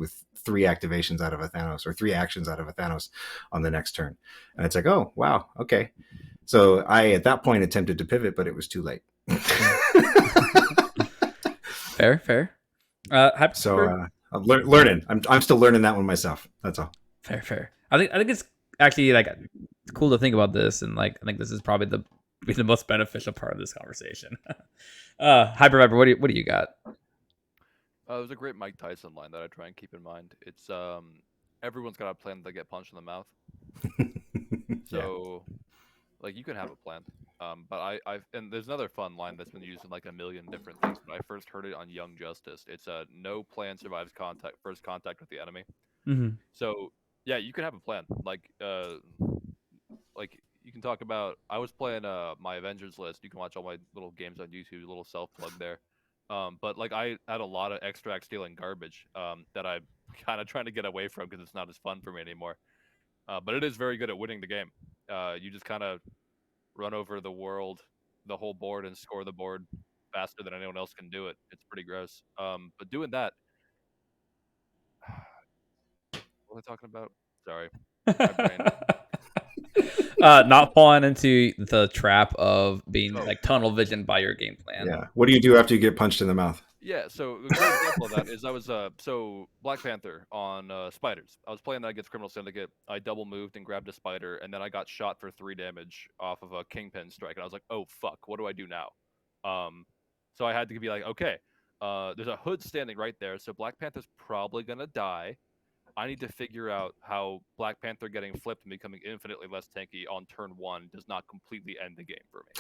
3 activations out of a Thanos, or 3 actions out of a Thanos on the next turn, and it's like, oh wow, okay. So I at that point attempted to pivot, but it was too late. Fair. So I'm learning. I'm still learning that one myself. That's all. Fair. I think it's actually like cool to think about this, and like I think this is probably the most beneficial part of this conversation. Hyper Viper, what do you got? There's a great Mike Tyson line that I try and keep in mind. It's everyone's got a plan to get punched in the mouth. So, like, you can have a plan. But and there's another fun line that's been used in like a million different things. But I first heard it on Young Justice. It's no plan survives first contact with the enemy. Mm-hmm. So yeah, you can have a plan. Like you can talk about. I was playing my Avengers list. You can watch all my little games on YouTube. Little self plug there. But like I had a lot of extract stealing garbage that I'm kind of trying to get away from because it's not as fun for me anymore. But it is very good at winning the game. You just kind of run over the whole board, and score the board faster than anyone else can do it. It's pretty gross. But doing that, what am I talking about? Sorry, my brain. Not falling into the trap of being like tunnel vision by your game plan. Yeah. What do you do after you get punched in the mouth? Yeah, so a great example of that is I was so Black Panther on spiders. I was playing that against Criminal Syndicate. I double moved and grabbed a spider, and then I got shot for 3 damage off of a Kingpin strike, and I was like, oh fuck, what do I do now? So I had to be like, okay, there's a hood standing right there, so Black Panther's probably gonna die. I need to figure out how Black Panther getting flipped and becoming infinitely less tanky on turn 1 does not completely end the game for me.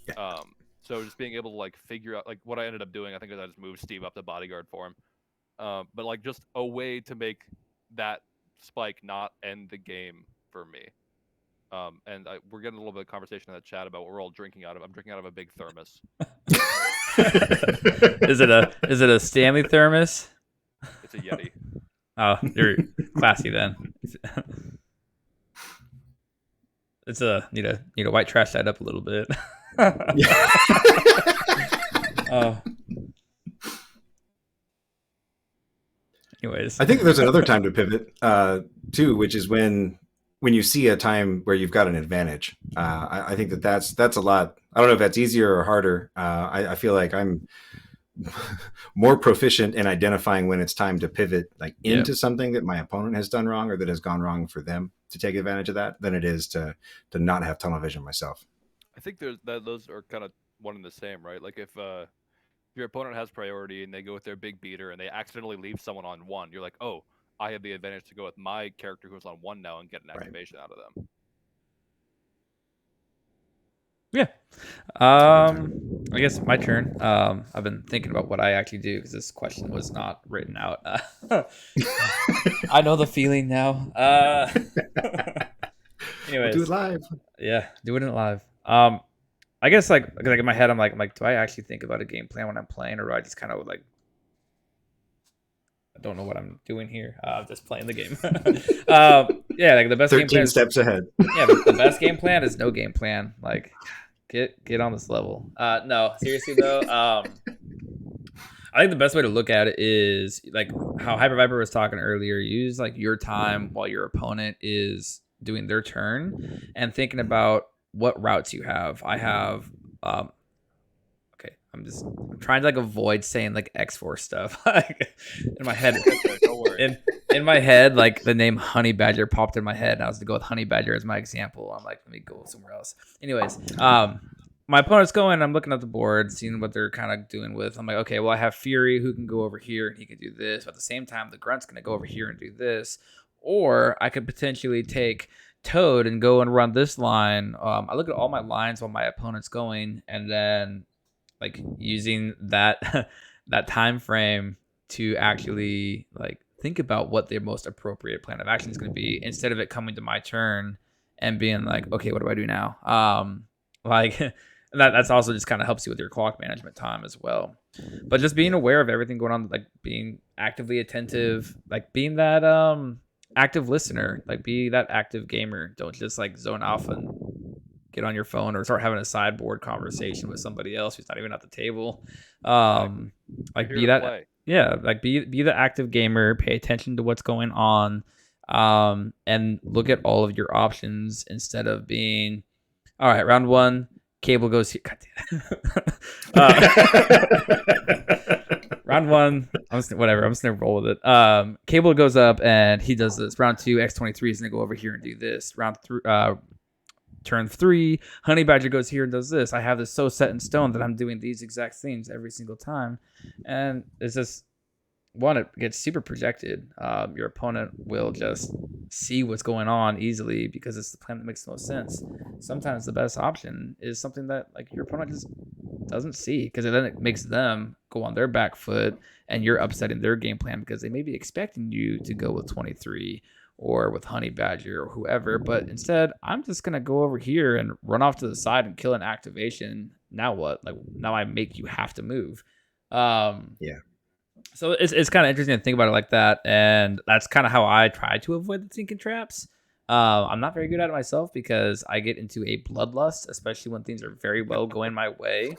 Yeah. So just being able to like figure out like what I ended up doing, I think is I just moved Steve up to bodyguard for him. But like just a way to make that spike not end the game for me. And we're getting a little bit of conversation in the chat about what we're all drinking out of. I'm drinking out of a big thermos. Is it a Stanley thermos? It's a Yeti. Oh, you're classy then. It's need a white trash that up a little bit. Oh. Anyways, I think there's another time to pivot too, which is when you see a time where you've got an advantage. I think that's a lot. I don't know if that's easier or harder. I feel like I'm more proficient in identifying when it's time to pivot like into something that my opponent has done wrong or that has gone wrong for them to take advantage of that than it is to not have tunnel vision myself. I think those are kind of one and the same, right? Like if your opponent has priority and they go with their big beater and they accidentally leave someone on 1, you're like, oh, I have the advantage to go with my character who's on 1 now and get an activation out of them. Yeah. I guess my turn. I've been thinking about what I actually do because this question was not written out. I know the feeling now. Anyways, we'll do it live. Yeah, doing it live. I guess like in my head, I'm like, do I actually think about a game plan when I'm playing, or do I just kind of like, I don't know what I'm doing here. I'm just playing the game. Yeah, like the best 13 game plan. 13 steps ahead. Yeah, but the best game plan is no game plan. Like, get on this level. No, seriously though. I think the best way to look at it is like how Hyper Viper was talking earlier. Use like your time while your opponent is doing their turn, and thinking about what routes you have. I have. Okay, I'm trying to like avoid saying like X4 stuff. Like in my head, Don't worry. In my head, like the name Honey Badger popped in my head, and I was to go with Honey Badger as my example. I'm like, let me go somewhere else. Anyways, my opponent's going. I'm looking at the board, seeing what they're kind of doing with. I'm like, okay, well, I have Fury who can go over here and he can do this. But at the same time, the Grunt's gonna go over here and do this. Or I could potentially take Toad and go and run this line. I look at all my lines while my opponent's going, and then like using that that time frame to actually like think about what the most appropriate plan of action is going to be, instead of it coming to my turn and being like, okay, what do I do now? Like that's also just kind of helps you with your clock management time as well. But just being aware of everything going on, like being actively attentive, like being that active listener, like be that active gamer. Don't just like zone off and get on your phone or start having a sideboard conversation with somebody else who's not even at the table. Like be that play. yeah, like be the active gamer, pay attention to what's going on, and look at all of your options instead of being all right, round one, Cable goes here. Round one, I'm just gonna roll with it. Cable goes up and he does this. Round two, X23 is gonna go over here and do this. Turn three, Honey Badger goes here and does this. I have this so set in stone that I'm doing these exact things every single time, and it's just one. It gets super projected. Your opponent will just see what's going on easily because it's the plan that makes the most sense. Sometimes the best option is something that like your opponent just doesn't see, because then it makes them go on their back foot and you're upsetting their game plan because they may be expecting you to go with 23 or with Honey Badger or whoever, but instead I'm just gonna go over here and run off to the side and kill an activation. Now what? Like now I make you have to move. Yeah. So it's kind of interesting to think about it like that, and that's kind of how I try to avoid the thinking traps. I'm not very good at it myself because I get into a bloodlust, especially when things are very well going my way,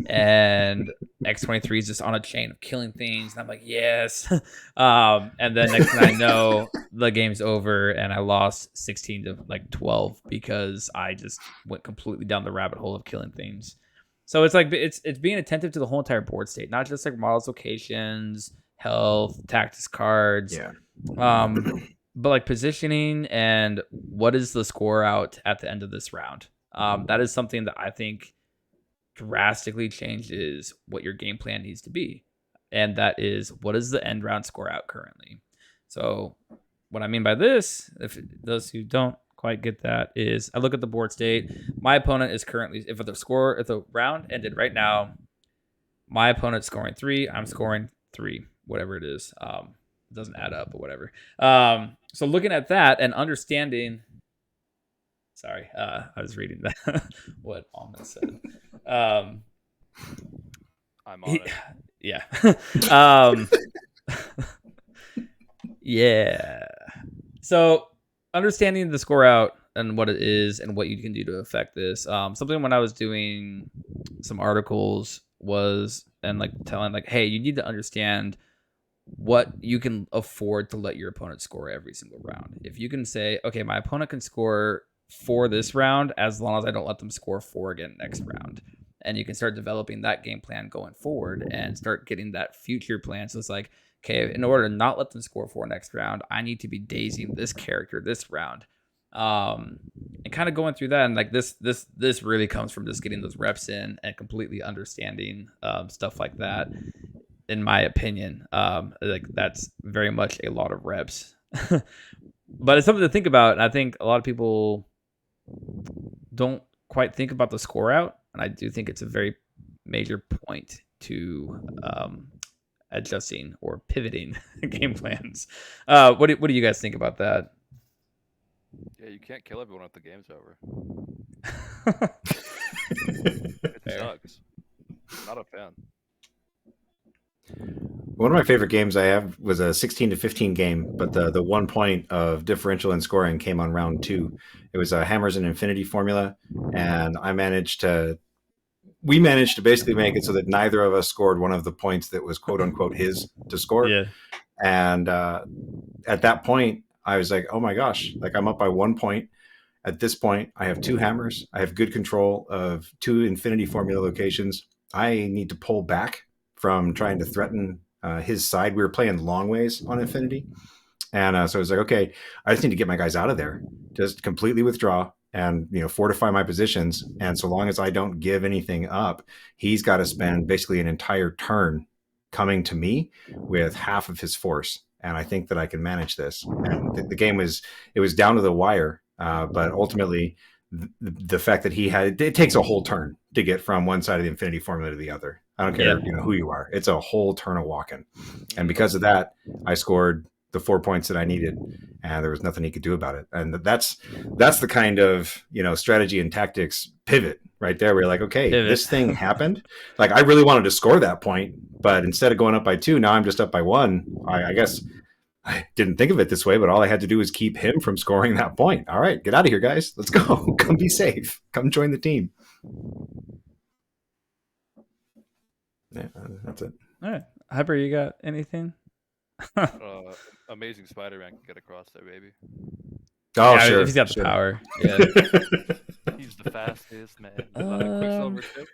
and X23 is just on a chain of killing things, and I'm like, yes. And then next thing I know, the game's over, and I lost 16 to like 12 because I just went completely down the rabbit hole of killing things. So it's like it's being attentive to the whole entire board state, not just like models, locations, health, tactics cards. Yeah. But like positioning and what is the score out at the end of this round. That is something that I think drastically changes what your game plan needs to be. And that is, what is the end round score out currently? So what I mean by this, if those who don't quite get that, is I look at the board state. My opponent is currently, if the round ended right now, my opponent's scoring 3, I'm scoring 3, whatever it is. It doesn't add up or whatever. So looking at that and understanding, sorry, I was reading that what Alma said. I'm on it. Yeah. Yeah. So understanding the score out and what it is and what you can do to affect this. Something when I was doing some articles was, and like telling like, hey, you need to understand what you can afford to let your opponent score every single round. If you can say, okay, my opponent can score 4 this round as long as I don't let them score 4 again next round. And you can start developing that game plan going forward and start getting that future plan. So it's like, okay, in order to not let them score 4 next round, I need to be dazing this character this round. And kind of going through that, and like this really comes from just getting those reps in and completely understanding stuff like that. In my opinion, like that's very much a lot of reps, but it's something to think about. And I think a lot of people don't quite think about the score out, and I do think it's a very major point to adjusting or pivoting game plans. What do you guys think about that? Yeah, you can't kill everyone if the game's over. It Fair. sucks. Not a fan. One of my favorite games I have was a 16 to 15 game, but the 1 point of differential in scoring came on round 2. It was a Hammers and Infinity formula, and we managed to basically make it so that neither of us scored one of the points that was quote unquote his to score. Yeah. And at that point, I was like, oh my gosh, like I'm up by 1 point. At this point, I have 2 hammers. I have good control of 2 Infinity formula locations. I need to pull back from trying to threaten his side. We were playing long ways on Infinity. And so I was like, okay, I just need to get my guys out of there, just completely withdraw and, fortify my positions. And so long as I don't give anything up, he's got to spend basically an entire turn coming to me with half of his force. And I think that I can manage this. And the game was down to the wire. But ultimately, the fact that it takes a whole turn to get from one side of the Infinity formula to the other. I don't care, who you are. It's a whole turn of walking. And because of that, I scored the 4 points that I needed, and there was nothing he could do about it. And that's the kind of, strategy and tactics pivot right there. Where you're like, okay, this thing happened. Like I really wanted to score that point, but instead of going up by 2, now I'm just up by 1. I guess I didn't think of it this way, but all I had to do was keep him from scoring that point. All right, get out of here, guys. Let's go. Come be safe. Come join the team. Yeah, that's it. All right, Hyper, you got anything? Amazing Spider-Man can get across there, baby. Oh, yeah, sure. if he's got the sure. power. Yeah. He's the fastest man. Quicksilver too.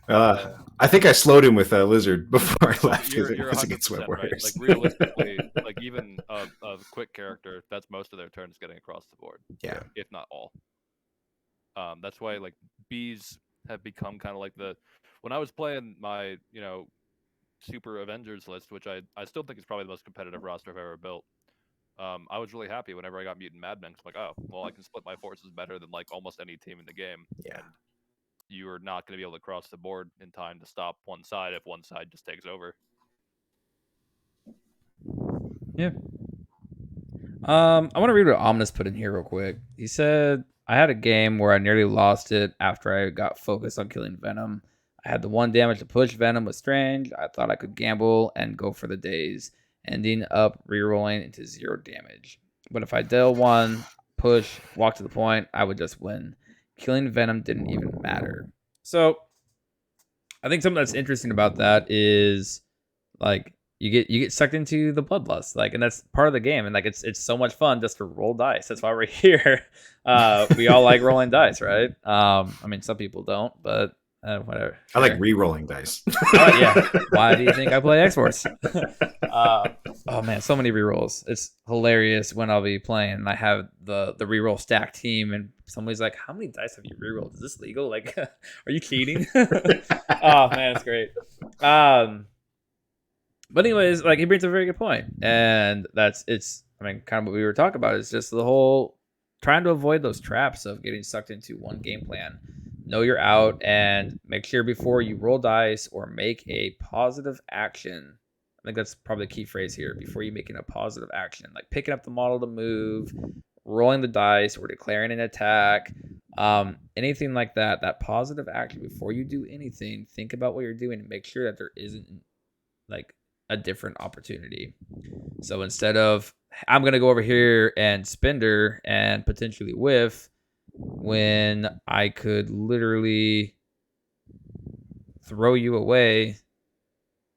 I think I slowed him with a lizard before I left because it You're was 100% against web right. warriors. Like realistically, like even a quick character, that's most of their turns getting across the board. Yeah. If not all. That's why like bees have become kind of like when I was playing my Super Avengers list, which I still think is probably the most competitive roster I've ever built. I was really happy whenever I got Mutant Madmen. I'm like, oh, well, I can split my forces better than like almost any team in the game. Yeah. And you are not going to be able to cross the board in time to stop one side if one side just takes over. Yeah. I want to read what Omnis put in here real quick. He said, I had a game where I nearly lost it after I got focused on killing Venom. I had the 1 damage to push Venom with Strange. I thought I could gamble and go for the days, ending up rerolling into 0 damage. But if I deal 1, push, walk to the point, I would just win. Killing Venom didn't even matter. So I think something that's interesting about that is like you get sucked into the bloodlust, like, and that's part of the game, and like it's so much fun just to roll dice. That's why we're here. We all like rolling dice, right? I mean, some people don't, but whatever. I like re-rolling dice. Yeah. Why do you think I play X-Force? Oh man, so many rerolls. It's hilarious when I'll be playing and I have the reroll stack team and somebody's like, how many dice have you rerolled? Is this legal? Like, are you cheating? Oh man, it's great. But anyways, like, he brings a very good point, and I mean, kind of what we were talking about is just the whole trying to avoid those traps of getting sucked into one game plan. Know you're out, and make sure before you roll dice or make a positive action. I think that's probably the key phrase here. Before you making a positive action, like picking up the model to move, rolling the dice, or declaring an attack, anything like that. That positive action before you do anything. Think about what you're doing and make sure that there isn't like a different opportunity. So instead of I'm gonna go over here and spender and potentially whiff, when I could literally throw you away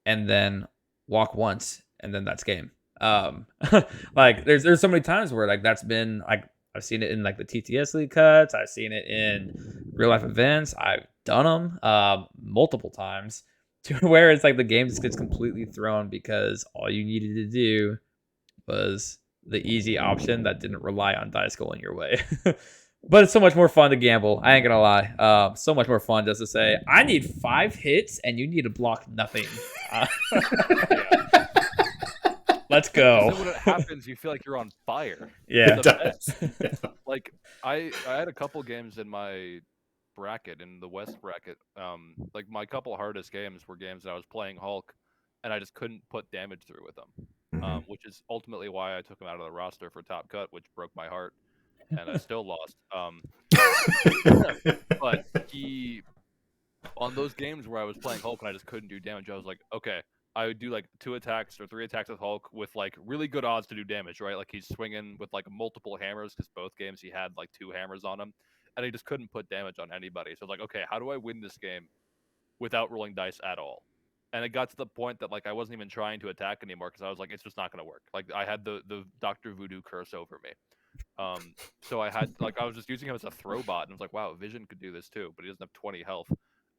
and then walk once and then that's game. Like there's so many times where like that's been like I've seen it in like the TTS league cuts, I've seen it in real life events, I've done them multiple times. To where it's like the game just gets completely thrown because all you needed to do was the easy option that didn't rely on dice going your way. But it's so much more fun to gamble. I ain't gonna lie. So much more fun just to say, I need 5 hits and you need to block nothing. Let's go. So when it happens, you feel like you're on fire. Yeah. Like I had a couple games in my bracket, in the West bracket. Like my couple hardest games were games that I was playing Hulk and I just couldn't put damage through with them. Which is ultimately why I took him out of the roster for Top Cut, which broke my heart, and I still lost. But on those games where I was playing Hulk and I just couldn't do damage, I was like, okay, I would do like 2 attacks or 3 attacks with Hulk with like really good odds to do damage, right? Like he's swinging with like multiple hammers because both games he had like 2 hammers on him. And he just couldn't put damage on anybody. So I was like, okay, how do I win this game without rolling dice at all? And it got to the point that like I wasn't even trying to attack anymore because I was like, it's just not going to work. Like I had the Dr. Voodoo curse over me. So I had like I was just using him as a throw bot, and I was like, wow, Vision could do this too, but he doesn't have 20 health.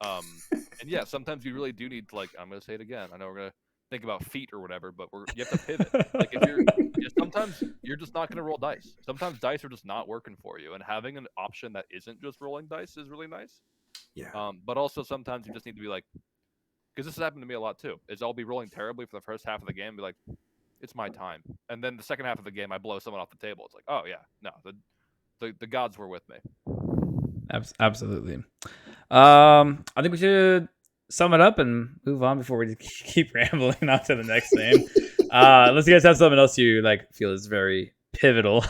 And yeah, sometimes you really do need to like I'm going to say it again. I know we're going to think about feet or whatever, but you have to pivot. Like if sometimes you're just not going to roll dice. Sometimes dice are just not working for you, and having an option that isn't just rolling dice is really nice. Yeah. But also sometimes you just need to be like, because this has happened to me a lot too. Is I'll be rolling terribly for the first half of the game, and be like, it's my time, and then the second half of the game I blow someone off the table. It's like, oh yeah, no, the gods were with me. Absolutely. I think we should sum it up and move on before we keep rambling on to the next thing. Unless you guys have something else you like feel is very pivotal.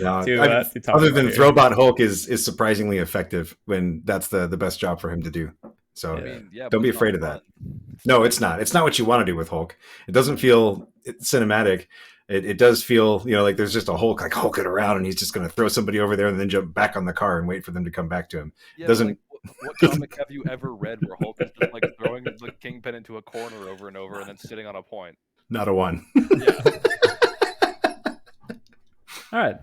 No, to talk other about than here. Throwbot Hulk is surprisingly effective when that's the best job for him to do. So I mean, yeah, don't but be it's afraid not of that. fun. No, it's not. It's not what you want to do with Hulk. It doesn't feel cinematic. It does feel, like there's just a Hulk like hulking around and he's just going to throw somebody over there and then jump back on the car and wait for them to come back to him. Yeah, It doesn't. What comic have you ever read where Hulk is just like throwing the Kingpin into a corner over and over and then sitting on a point? Not a one. Yeah. All right.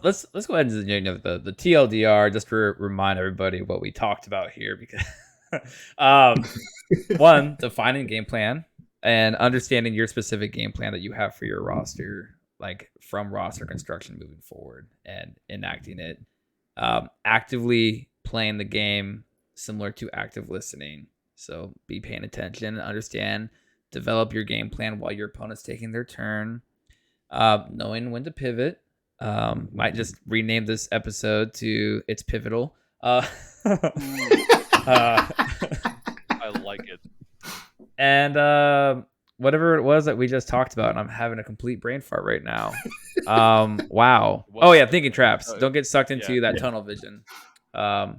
Let's go ahead and the TLDR just to remind everybody what we talked about here, because one, defining game plan and understanding your specific game plan that you have for your roster, like from roster construction moving forward, and enacting it. Actively playing the game, similar to active listening. So be paying attention, understand, develop your game plan while your opponent's taking their turn. Knowing when to pivot. Might just rename this episode to "It's Pivotal." I like it. And whatever it was that we just talked about, and I'm having a complete brain fart right now. Wow. Oh yeah, thinking traps. Don't get sucked into that tunnel vision. Yeah.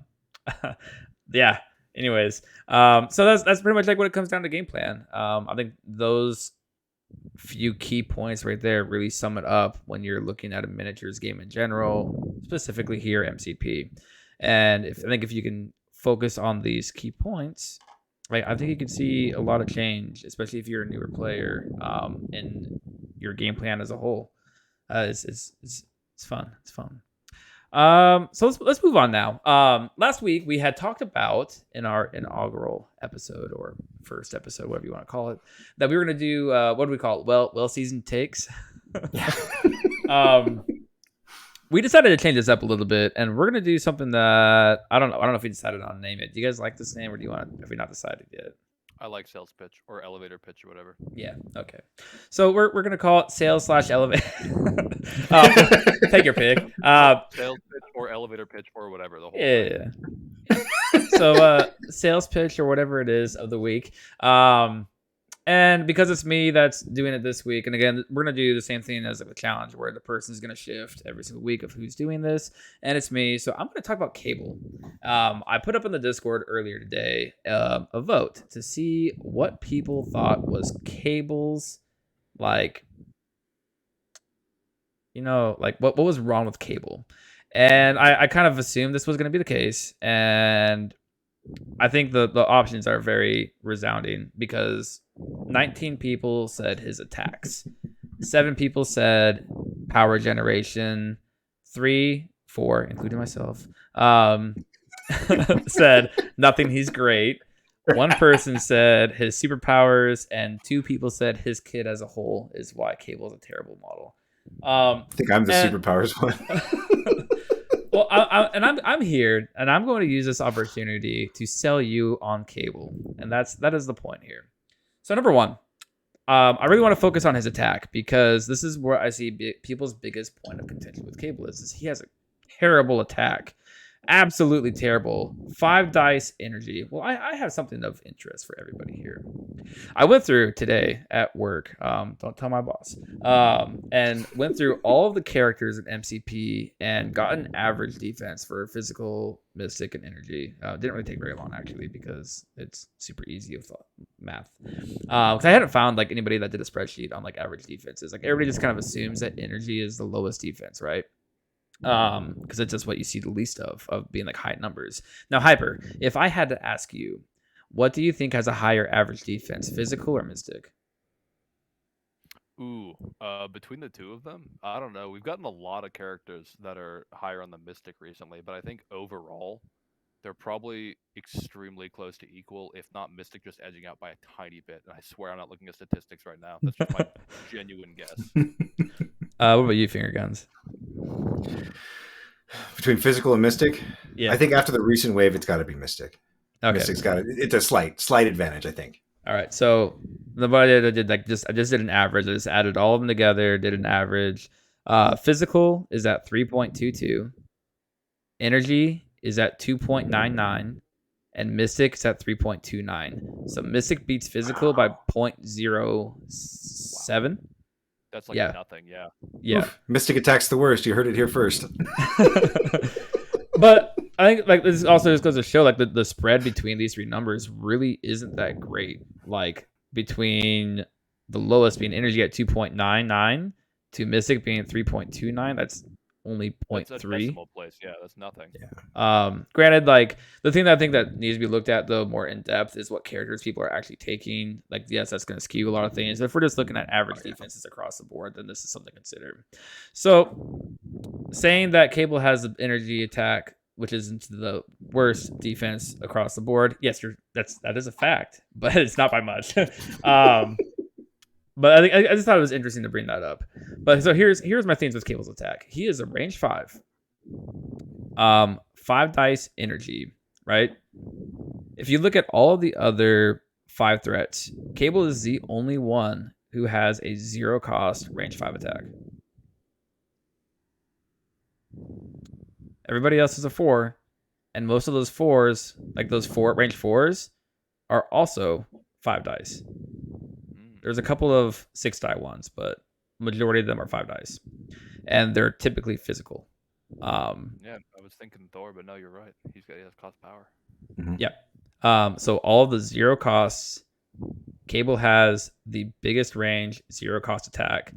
Anyways, so that's pretty much like what it comes down to game plan. I think those few key points right there really sum it up when you're looking at a miniatures game in general, specifically here MCP. And I think if you can focus on these key points, right, I think you can see a lot of change, especially if you're a newer player, in your game plan as a whole. It's fun. It's fun. So let's move on now. Last week we had talked about in our inaugural episode, or first episode, whatever you want to call it, that we were going to do, what do we call it? Well seasoned takes. We decided to change this up a little bit, and we're going to do something that I don't know if we decided on to name it. Do you guys like this name, or do you want, if we not decided yet? I like sales pitch or elevator pitch or whatever. Yeah. Okay. So we're gonna call it sales/elevator. Take your pick. Sales pitch or elevator pitch or whatever. The whole Yeah. So sales pitch or whatever it is of the week. And because it's me that's doing it this week, and again, we're going to do the same thing as a challenge where the person's going to shift every single week of who's doing this, and it's me. So I'm going to talk about Cable. I put up in the Discord earlier today a vote to see what people thought was Cable's, like what was wrong with Cable. And I kind of assumed this was going to be the case, and I think the options are very resounding, because 19 people said his attacks, 7 people said power generation, 4, including myself, said nothing, he's great. 1 person said his superpowers, and 2 people said his kit as a whole is why Cable is a terrible model. I think I'm the superpowers one. Well, I'm here, and I'm going to use this opportunity to sell you on Cable, and that is the point here. So number 1, I really want to focus on his attack, because this is where I see people's biggest point of contention with Cable is he has a terrible attack. Absolutely terrible. 5 dice energy. Well, I have something of interest for everybody here. I went through today at work, don't tell my boss, and went through all of the characters in MCP and got an average defense for physical, mystic, and energy. Didn't really take very long, actually, because it's super easy with math. Because I hadn't found like anybody that did a spreadsheet on like average defenses. Like everybody just kind of assumes that energy is the lowest defense, right? Because it's just what you see the least of being like high numbers. Now, Hyper, if I had to ask you, what do you think has a higher average defense, physical or mystic? Ooh, between the two of them, I don't know. We've gotten a lot of characters that are higher on the mystic recently, but I think overall they're probably extremely close to equal, if not mystic just edging out by a tiny bit. And I swear I'm not looking at statistics right now. That's just my genuine guess. What about you, Finger Guns? Between physical and mystic, yeah, I think after the recent wave, it's got to be mystic. Okay, Mystic's got it's a slight advantage, I think. All right, so the body I did I just did an average. I just added all of them together, did an average. Physical is at 3.22. Energy is at 2.99, and mystic is at 3.29. So mystic beats physical by 0.07. Wow. That's like nothing, yeah. Oof, mystic attack's the worst. You heard it here first. But I think like this also just goes to show like the spread between these three numbers really isn't that great. Like between the lowest being energy at 2.99 to Mystic being 3.29, that's only That's a 0.3. decimal place. Yeah, that's nothing. Granted, like the thing that I think that needs to be looked at though more in depth is what characters people are actually taking. Like, yes, that's going to skew a lot of things. If we're just looking at average defenses across the board, then this is something to consider. So, saying that Cable has the energy attack, which is into the worst defense across the board, yes, that is a fact, but it's not by much. But I just thought it was interesting to bring that up. But so here's my things with Cable's attack. He is a range 5. 5 dice energy, right? If you look at all the other 5 threats, Cable is the only one who has a 0 cost range 5 attack. Everybody else is a 4, and most of those 4s, like those 4 range 4s, are also 5 dice. There's a couple of 6 die ones, but majority of them are 5 dice, and they're typically physical. Yeah, I was thinking Thor, but no, you're right. He has cost power. Mm-hmm. Yep. So all the 0 costs, Cable has the biggest range 0 cost attack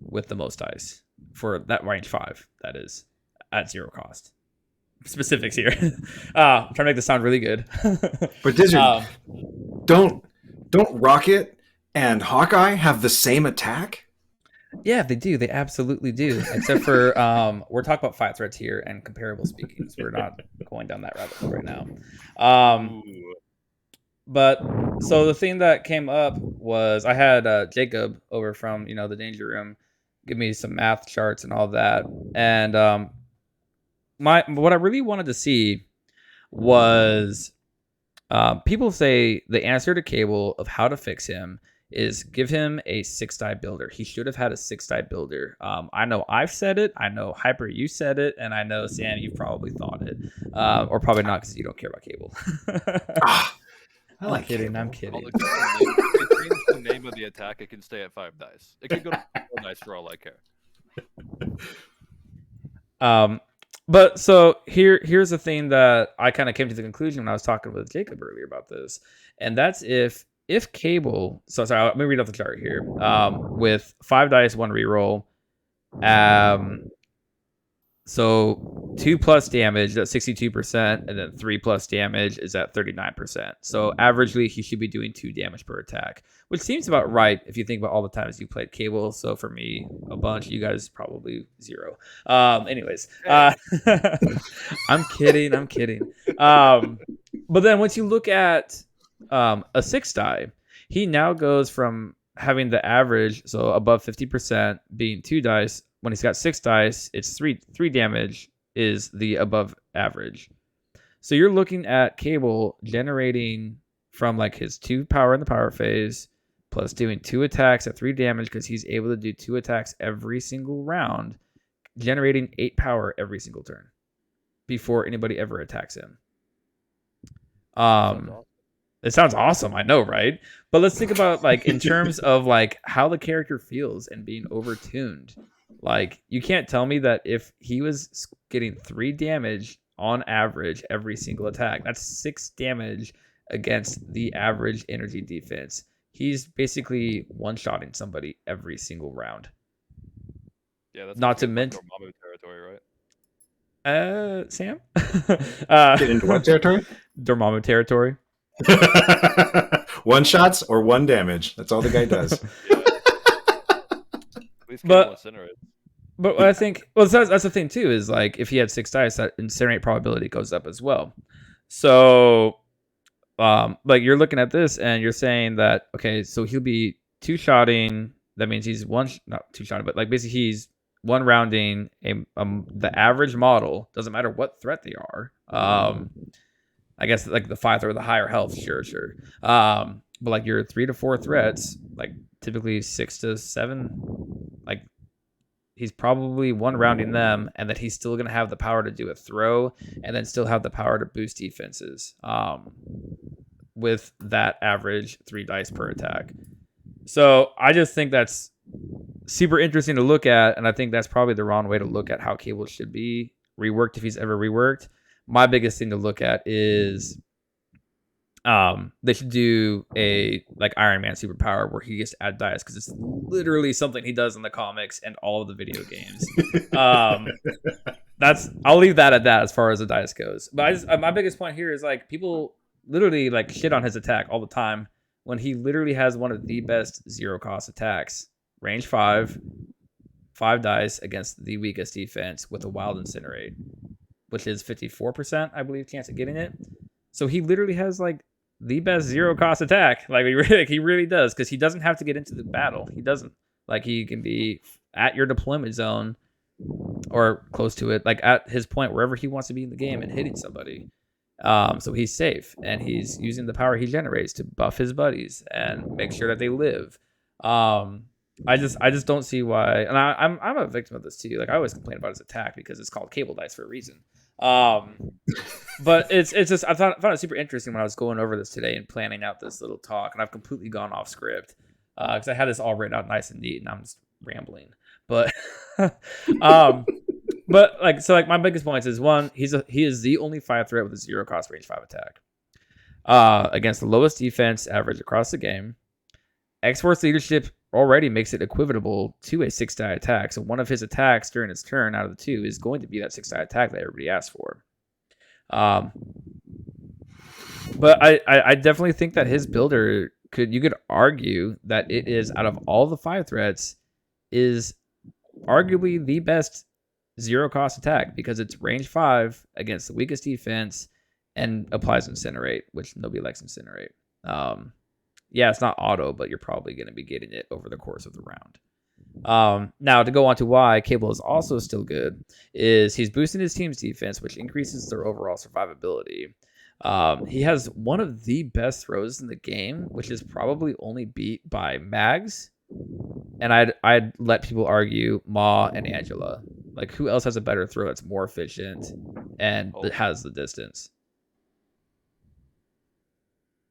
with the most dice for that range 5. That is at 0 cost. Specifics here. I'm trying to make this sound really good. But Dizzard, don't Rocket and Hawkeye have the same attack? Yeah, they do. They absolutely do. Except for we're talking about 5 threats here and comparable speaking. So we're not going down that rabbit hole right now. But so the thing that came up was I had Jacob over from the Danger Room give me some math charts and all that, and what I really wanted to see was people say the answer to Cable of how to fix him is give him a 6 die builder. He should have had a 6 die builder. I know I've said it. I know Hyper, you said it, and I know Sam, you've probably thought it, or probably not because you don't care about Cable. I'm kidding. I'm kidding. If you change the name of the attack, it can stay at 5 dice. It can go to 4 dice for all I care. But so here's the thing that I kind of came to the conclusion when I was talking with Jacob earlier about this, and that's if Cable. So sorry, let me read off the chart here. With 5 dice, 1 reroll. So 2 plus damage, that's 62%, and then 3 plus damage is at 39%. So averagely, he should be doing 2 damage per attack, which seems about right if you think about all the times you played Cable. So for me, a bunch. You guys probably 0. Anyways, I'm kidding. I'm kidding. But then once you look at a 6 die, he now goes from having the average, so above 50%, being 2 dice. When he's got 6 dice, it's 3 damage is the above average. So you're looking at Cable generating from like his 2 power in the power phase, plus doing 2 attacks at 3 damage because he's able to do 2 attacks every single round, generating 8 power every single turn before anybody ever attacks him. It sounds awesome, I know, right? But let's think about like in terms of like how the character feels and being overtuned. Like, you can't tell me that if he was getting 3 damage on average every single attack, that's 6 damage against the average energy defense. He's basically one-shotting somebody every single round. Yeah, that's not to mention Dormammu territory, right? Sam? Get into what territory? Dormammu territory. 1 shots or 1 damage. That's all the guy does. But I think that's the thing too is like if he had 6 dice, that incinerate probability goes up as well. So, like you're looking at this and you're saying that okay, so he'll be 2-shotting. That means he's not 2-shotting, but like basically he's 1 rounding the average model. Doesn't matter what threat they are. I guess like the 5 or the higher health, sure. But like your 3 to 4 threats, like typically 6 to 7, like he's probably 1 rounding them, and that he's still going to have the power to do a throw, and then still have the power to boost defenses with that average 3 dice per attack. So I just think that's super interesting to look at, and I think that's probably the wrong way to look at how Cable should be reworked if he's ever reworked. my biggest thing to look at is they should do a like Iron Man superpower where he gets to add dice, because it's literally something he does in the comics and all of the video games. I'll leave that at that as far as the dice goes. But my biggest point here is like people literally like shit on his attack all the time when he literally has one of the best zero cost attacks. Range 5 dice against the weakest defense with a wild incinerate, which is 54%, I believe, chance of getting it. So he literally has like the best zero cost attack. Like he really does, because he doesn't have to get into the battle. He doesn't. Like he can be at your deployment zone or close to it, like at his point wherever he wants to be in the game and hitting somebody. So he's safe, and he's using the power he generates to buff his buddies and make sure that they live. I just don't see why, and I'm a victim of this too. Like I always complain about his attack because it's called cable dice for a reason. But it's just I found it super interesting when I was going over this today and planning out this little talk, and I've completely gone off script because I had this all written out nice and neat, and I'm just rambling. But but like so, like my biggest points is one, he is the only 5 threat with a 0 cost range 5 attack against the lowest defense average across the game. X-Force leadership already makes it equivalent to a 6 die attack. So one of his attacks during his turn out of the 2 is going to be that 6 die attack that everybody asked for. But I definitely think that his builder you could argue that it is, out of all the 5 threats, is arguably the best 0 cost attack, because it's range 5 against the weakest defense and applies Incinerate, which nobody likes Incinerate. Yeah, it's not auto, but you're probably going to be getting it over the course of the round. Now, to go on to why Cable is also still good, is he's boosting his team's defense, which increases their overall survivability. He has one of the best throws in the game, which is probably only beat by Mags. And I'd let people argue Ma and Angela. Like, who else has a better throw that's more efficient and that has the distance?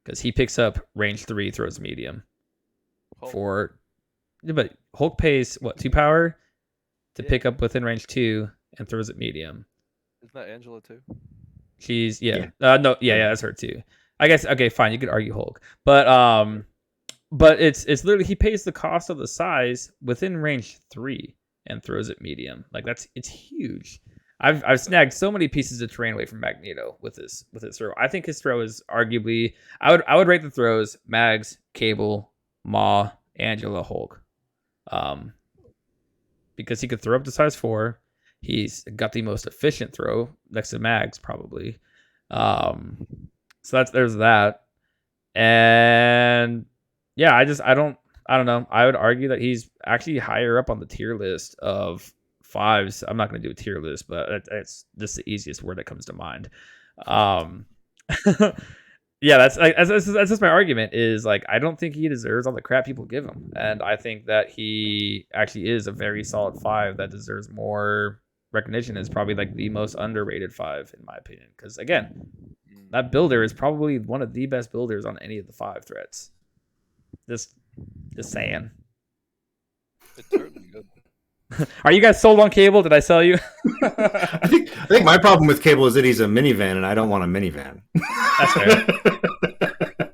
Because he picks up range 3, throws medium. But Hulk pays what, 2 power to pick up within range 2 and throws it medium. Isn't that Angela too? She's that's her too. I guess okay, fine, you could argue Hulk, but it's literally he pays the cost of the size within range 3 and throws it medium. Like it's huge. I've snagged so many pieces of terrain away from Magneto with his throw. I think his throw is arguably, I would rate the throws Mags, Cable, Ma, Angela, Hulk. Because he could throw up to size 4. He's got the most efficient throw next to Mags, probably. So there's that. And yeah, I don't know. I would argue that he's actually higher up on the tier list of 5s. I'm not going to do a tier list, but it's just the easiest word that comes to mind. Yeah, that's just my argument. Is like I don't think he deserves all the crap people give him, and I think that he actually is a very solid 5 that deserves more recognition. Is probably like the most underrated 5 in my opinion. Because again, that builder is probably one of the best builders on any of the 5 threats. Just saying. It's certainly good. Are you guys sold on Cable? Did I sell you? I think my problem with Cable is that he's a minivan, and I don't want a minivan. That's fair.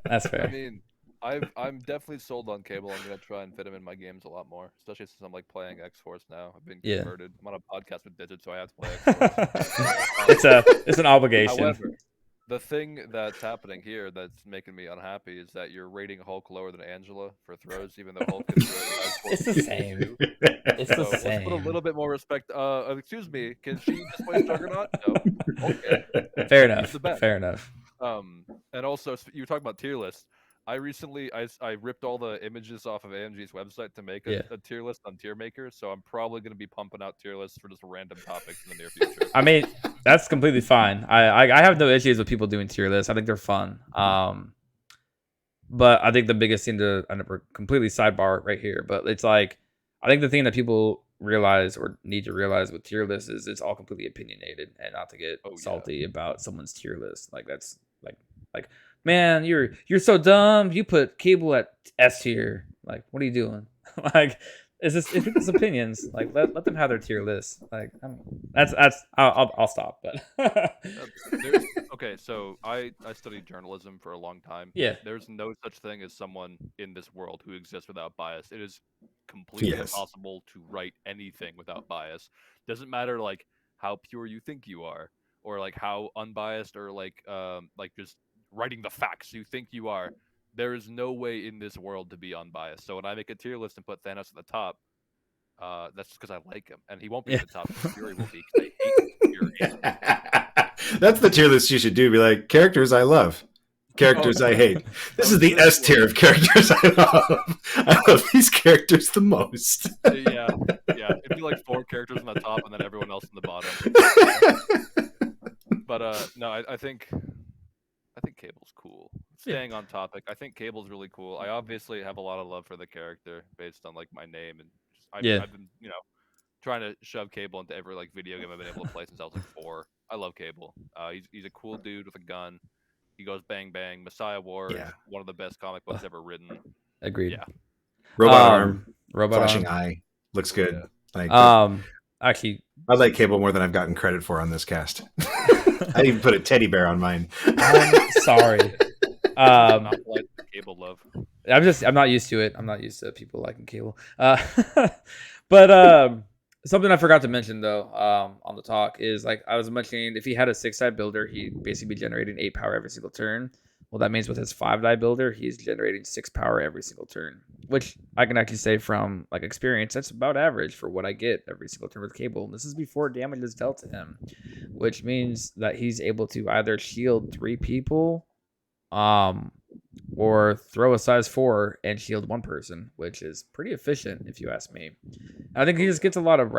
That's fair. I mean, I'm definitely sold on Cable. I'm gonna try and fit him in my games a lot more, especially since I'm like playing X-Force now. I've been converted. I'm on a podcast with Digit, so I have to play X-Force. It's an obligation. However, the thing that's happening here that's making me unhappy is that you're rating Hulk lower than Angela for throws, even though Hulk is throw. It's the same. It's the same. Let's put a little bit more respect. Excuse me, can she just play Juggernaut? No. Okay. Fair enough. Fair enough. And also you were talking about tier lists. I recently I ripped all the images off of AMG's website to make a tier list on Tier Maker, so I'm probably going to be pumping out tier lists for just random topics in the near future. I mean, that's completely fine. I have no issues with people doing tier lists. I think they're fun. But I think the biggest thing to completely sidebar right here, but it's like I think the thing that people realize or need to realize with tier lists is it's all completely opinionated, and not to get salty about someone's tier list. Like that's like man, you're so dumb. You put Cable at S tier. Like, what are you doing? Like, It's just if it's opinions. Like let them have their tier list. Like that's I'll stop. But Okay, so I studied journalism for a long time. yeah, There's no such thing as someone in this world who exists without bias. It is completely Yes. impossible to write anything without bias. Doesn't matter like how pure you think you are, or like how unbiased or like just writing the facts you think you are. There is no way in this world to be unbiased. So when I make a tier list and put Thanos at the top, that's just because I like him, and he won't be Yeah. at the top. Fury will be because I hate Fury. That's the tier list you should do. Be like, characters I love, characters I hate. This is the S tier of characters I love. I love these characters the most. Yeah. It'd be like 4 characters on the top and then everyone else on the bottom. But no, I think Cable's cool. Staying on topic, I think Cable's really cool. I obviously have a lot of love for the character based on like my name and just, I've been trying to shove Cable into every like video game I've been able to play since I was like 4. I love Cable. He's a cool dude with a gun. He goes bang bang. Messiah War is one of the best comic books ever written. Agreed. Yeah. Robot arm, robot flashing arm. eye, looks good. Yeah. Like actually, I like Cable more than I've gotten credit for on this cast. I even put a teddy bear on mine. I'm sorry. Not like Cable love. I'm not used to it. I'm not used to people liking Cable. But something I forgot to mention though, on the talk is like I was mentioning if he had a 6-die builder, he'd basically be generating 8 power every single turn. Well, that means with his 5-die builder, he's generating 6 power every single turn, which I can actually say from like experience, that's about average for what I get every single turn with Cable. This is before damage is dealt to him, which means that he's able to either shield 3 people, or throw a size 4 and shield 1 person, which is pretty efficient if you ask me. I think he just gets a lot of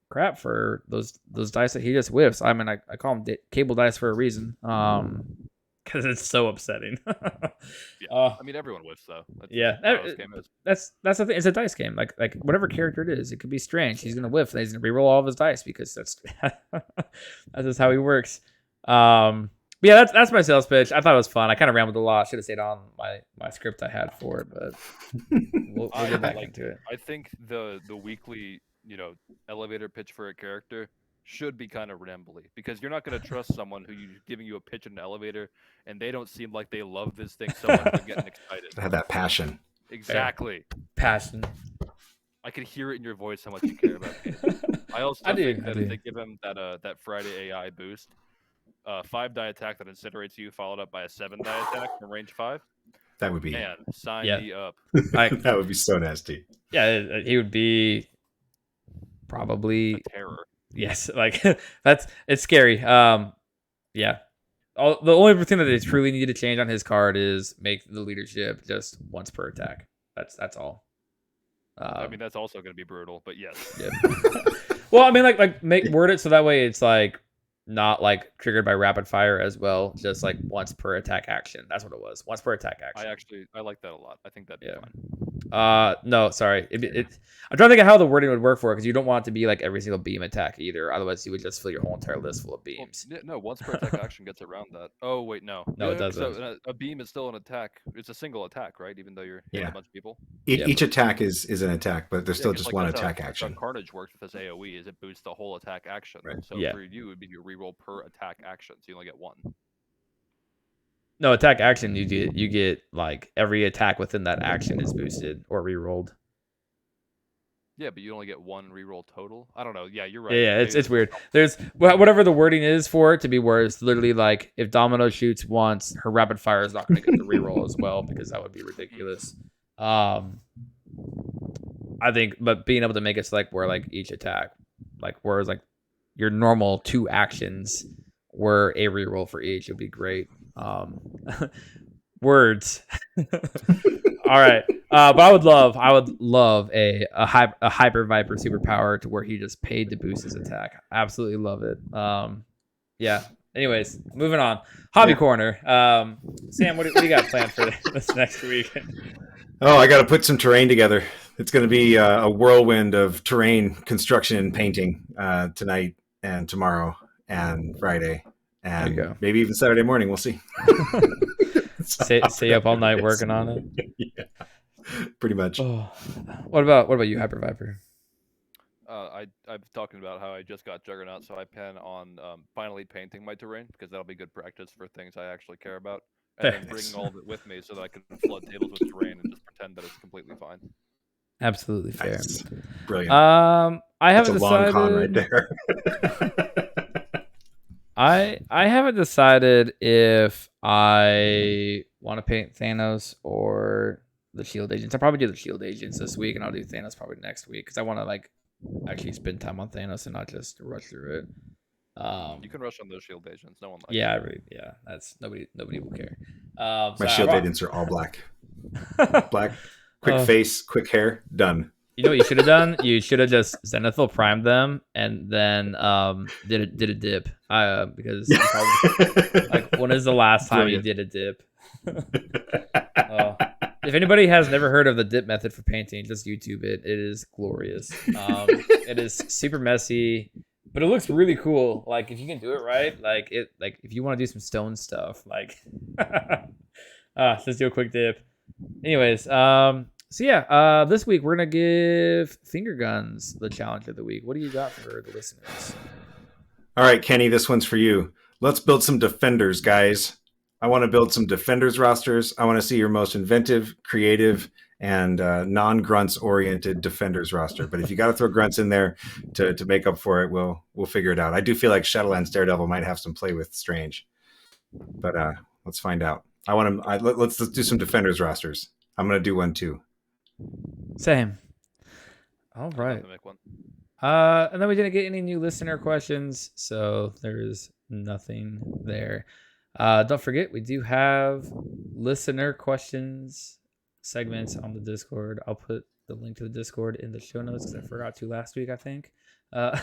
crap for those dice that he just whiffs. I mean, I call them Cable dice for a reason. Because it's so upsetting. I mean, everyone whiffs though. That's the thing. It's a dice game. Like whatever character it is, it could be strange. He's gonna whiff, and he's gonna reroll all of his dice because that's that's just how he works. But yeah, that's my sales pitch. I thought it was fun. I kind of rambled a lot. Should have stayed on my script I had for it, but we'll get back into it. I think the weekly elevator pitch for a character should be kind of rambly because you're not going to trust someone who's giving you a pitch in an elevator and they don't seem like they love this thing so much they're getting excited. Have that passion. Exactly. Passion. I can hear it in your voice how much you care about it. I also think that if they give him that Friday AI boost, 5-die attack that incinerates you followed up by a 7-die attack from range 5. That would be sign me up. That would be so nasty. Yeah, he would be probably a terror. Yes, like it's scary. Yeah. The only thing that they truly need to change on his card is make the leadership just once per attack. That's all. I mean, that's also going to be brutal, but yes. Yeah. Well, I mean, word it so that way it's like not like triggered by rapid fire as well. Just like once per attack action. That's what it was. Once per attack action. I like that a lot. I think that'd be fun. No, sorry. I'm trying to think of how the wording would work for it because you don't want it to be like every single beam attack either. Otherwise, you would just fill your whole entire list full of beams. Well, no, once per attack action gets around that. Oh wait, no. No, it doesn't. So a beam is still an attack. It's a single attack, right? Even though you're hitting a bunch of people. Each attack is an attack, but there's still just one attack action. That's how Carnage works with this AOE. Is it boosts the whole attack action? Right. So for you, it would be your reroll per attack action. So you only get 1. No, attack action. You get like every attack within that action is boosted or rerolled. Yeah, but you only get 1 reroll total. I don't know. Yeah, you're right. Yeah, it's weird. There's whatever the wording is for it to be where it's literally like if Domino shoots once, her rapid fire is not going to get the reroll as well because that would be ridiculous. I think, but being able to make it so like where like each attack, like whereas like your normal 2 actions were a reroll for each, would be great. Words. All right. But I would love a Hyper Viper superpower to where he just paid to boost his attack. Absolutely love it. Yeah. Anyways, moving on. Hobby corner. Sam, what do you got planned for this next week? Oh, I got to put some terrain together. It's going to be a whirlwind of terrain construction and painting tonight and tomorrow and Friday and maybe even Saturday morning. We'll see. Stay up all night working on it. Yeah. pretty much. Oh, what about you, Hyper Viper? I'm talking about how I just got Juggernaut, so I plan on finally painting my terrain because that'll be good practice for things I actually care about, and Fair. then bringing all of it with me so that I can flood tables with terrain and just pretend that it's completely fine. Absolutely fair. Nice. Brilliant. I That's haven't a long decided. con right there. I haven't decided if I want to paint Thanos or the Shield Agents. I'll probably do the Shield Agents this week, and I'll do Thanos probably next week because I want to like actually spend time on Thanos and not just rush through it. You can rush on those shield agents. No one likes. Yeah, them. that's nobody will care. My shield agents are all black. Black, quick Oh. face, quick hair, done. You know what you should have done? You should have just Zenithal primed them and then did a dip. Because you probably, like, when is the last time you did a dip? If anybody has never heard of the dip method for painting, just YouTube it. It is glorious. It is super messy, but it looks really cool. Like if you can do it right, like if you want to do some stone stuff, like just do a quick dip. Anyways, so yeah, this week we're gonna give finger guns the challenge of the week. What do you got for the listeners? All right, Kenny, this one's for you. Let's build some defenders, guys. I want to build some defenders rosters. I want to see your most inventive, creative, and non-grunts oriented defenders roster. But if you got to throw grunts in there to make up for it, we'll figure it out. I do feel like Shadowlands Daredevil might have some play with Strange, but let's find out. Let's do some defenders rosters. I'm gonna do one too. Same. All I'll have right. to make one. And then we didn't get any new listener questions, so there's nothing there. Don't forget, we do have listener questions segments on the Discord. I'll put the link to the Discord in the show notes because I forgot to last week, I think. But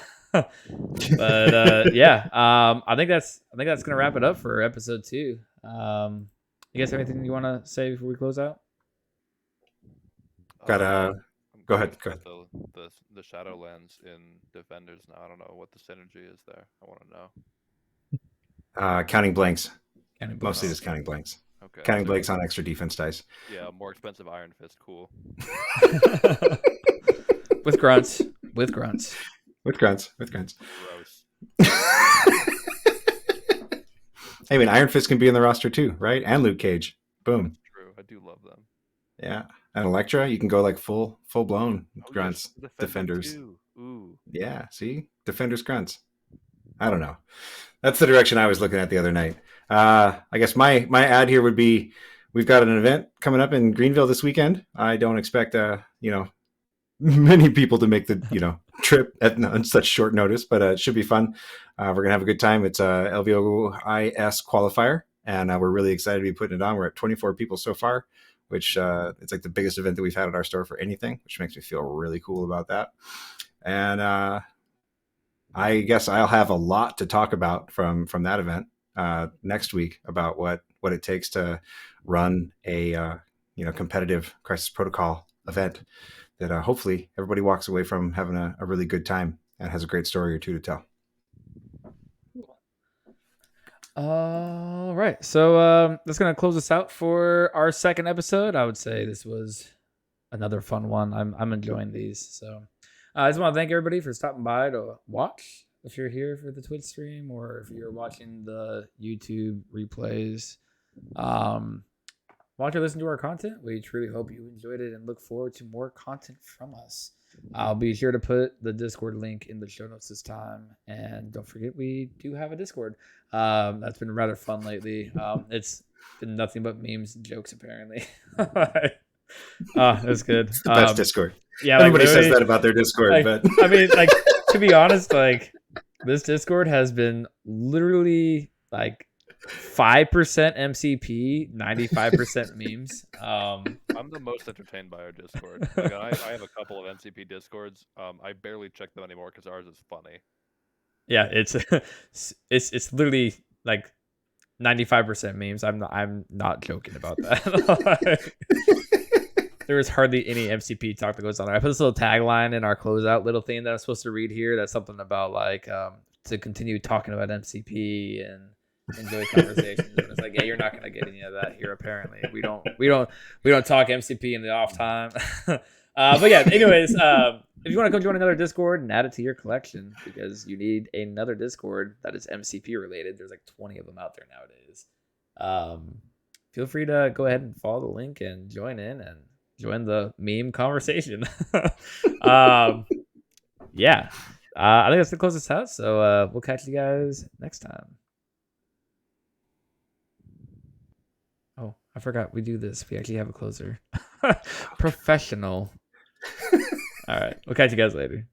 yeah, I think that's gonna wrap it up for episode 2. You guys have anything you want to say before we close out? Go ahead. The Shadowlands in Defenders now. I don't know what the synergy is there. I want to know. Counting blanks. Counting blanks. Mostly just counting blanks. Okay. Counting so- blanks on extra defense dice. Yeah, more expensive Iron Fist. Cool. With grunts. With grunts. With grunts. Gross. I mean, Iron Fist can be in the roster too, right? And Luke Cage. Boom. True. I do love them. Yeah. And Elektra, you can go like full blown Oh, grunts. yes, Defenders. too. Ooh. Yeah. See? Defenders grunts. I don't know. That's the direction I was looking at the other night. I guess my ad here would be we've got an event coming up in Greenville this weekend. I don't expect many people to make the trip on such short notice, but it should be fun. We're gonna have a good time. It's a LVOIS qualifier, and we're really excited to be putting it on. We're at 24 people so far, which it's like the biggest event that we've had at our store for anything, which makes me feel really cool about that. And I guess I'll have a lot to talk about from that event next week about what it takes to run a competitive Crisis Protocol event that hopefully everybody walks away from having a really good time and has a great story or two to tell. All right, so that's gonna close us out for our second episode. I would say this was another fun one. I'm enjoying these. So I just want to thank everybody for stopping by to watch. If you're here for the Twitch stream or if you're watching the YouTube replays, watch or listen to our content. We truly hope you enjoyed it and look forward to more content from us. I'll be sure to put the Discord link in the show notes this time. And don't forget, we do have a Discord. That's been rather fun lately. It's been nothing but memes and jokes, apparently. It's good. It's the best Discord. Yeah, everybody like, says that about their Discord, but I mean, like, to be honest, like, this Discord has been literally like 5% MCP, 95% memes. I'm the most entertained by our Discord. Like, I have a couple of MCP Discords. I barely check them anymore because ours is funny. Yeah, it's literally like 95% memes. I'm not joking about that. There is hardly any MCP talk that goes on there. I put this little tagline in our closeout little thing that I'm supposed to read here. That's something about like to continue talking about MCP and enjoy conversations. And it's like, yeah, you're not gonna get any of that here. Apparently, we don't talk MCP in the off time. But yeah, anyways, if you want to come join another Discord and add it to your collection because you need another Discord that is MCP related, there's like 20 of them out there nowadays. Feel free to go ahead and follow the link and join in and join the meme conversation. Yeah. I think that's the closest out. So we'll catch you guys next time. Oh, I forgot we do this. We actually have a closer. Professional. All right. We'll catch you guys later.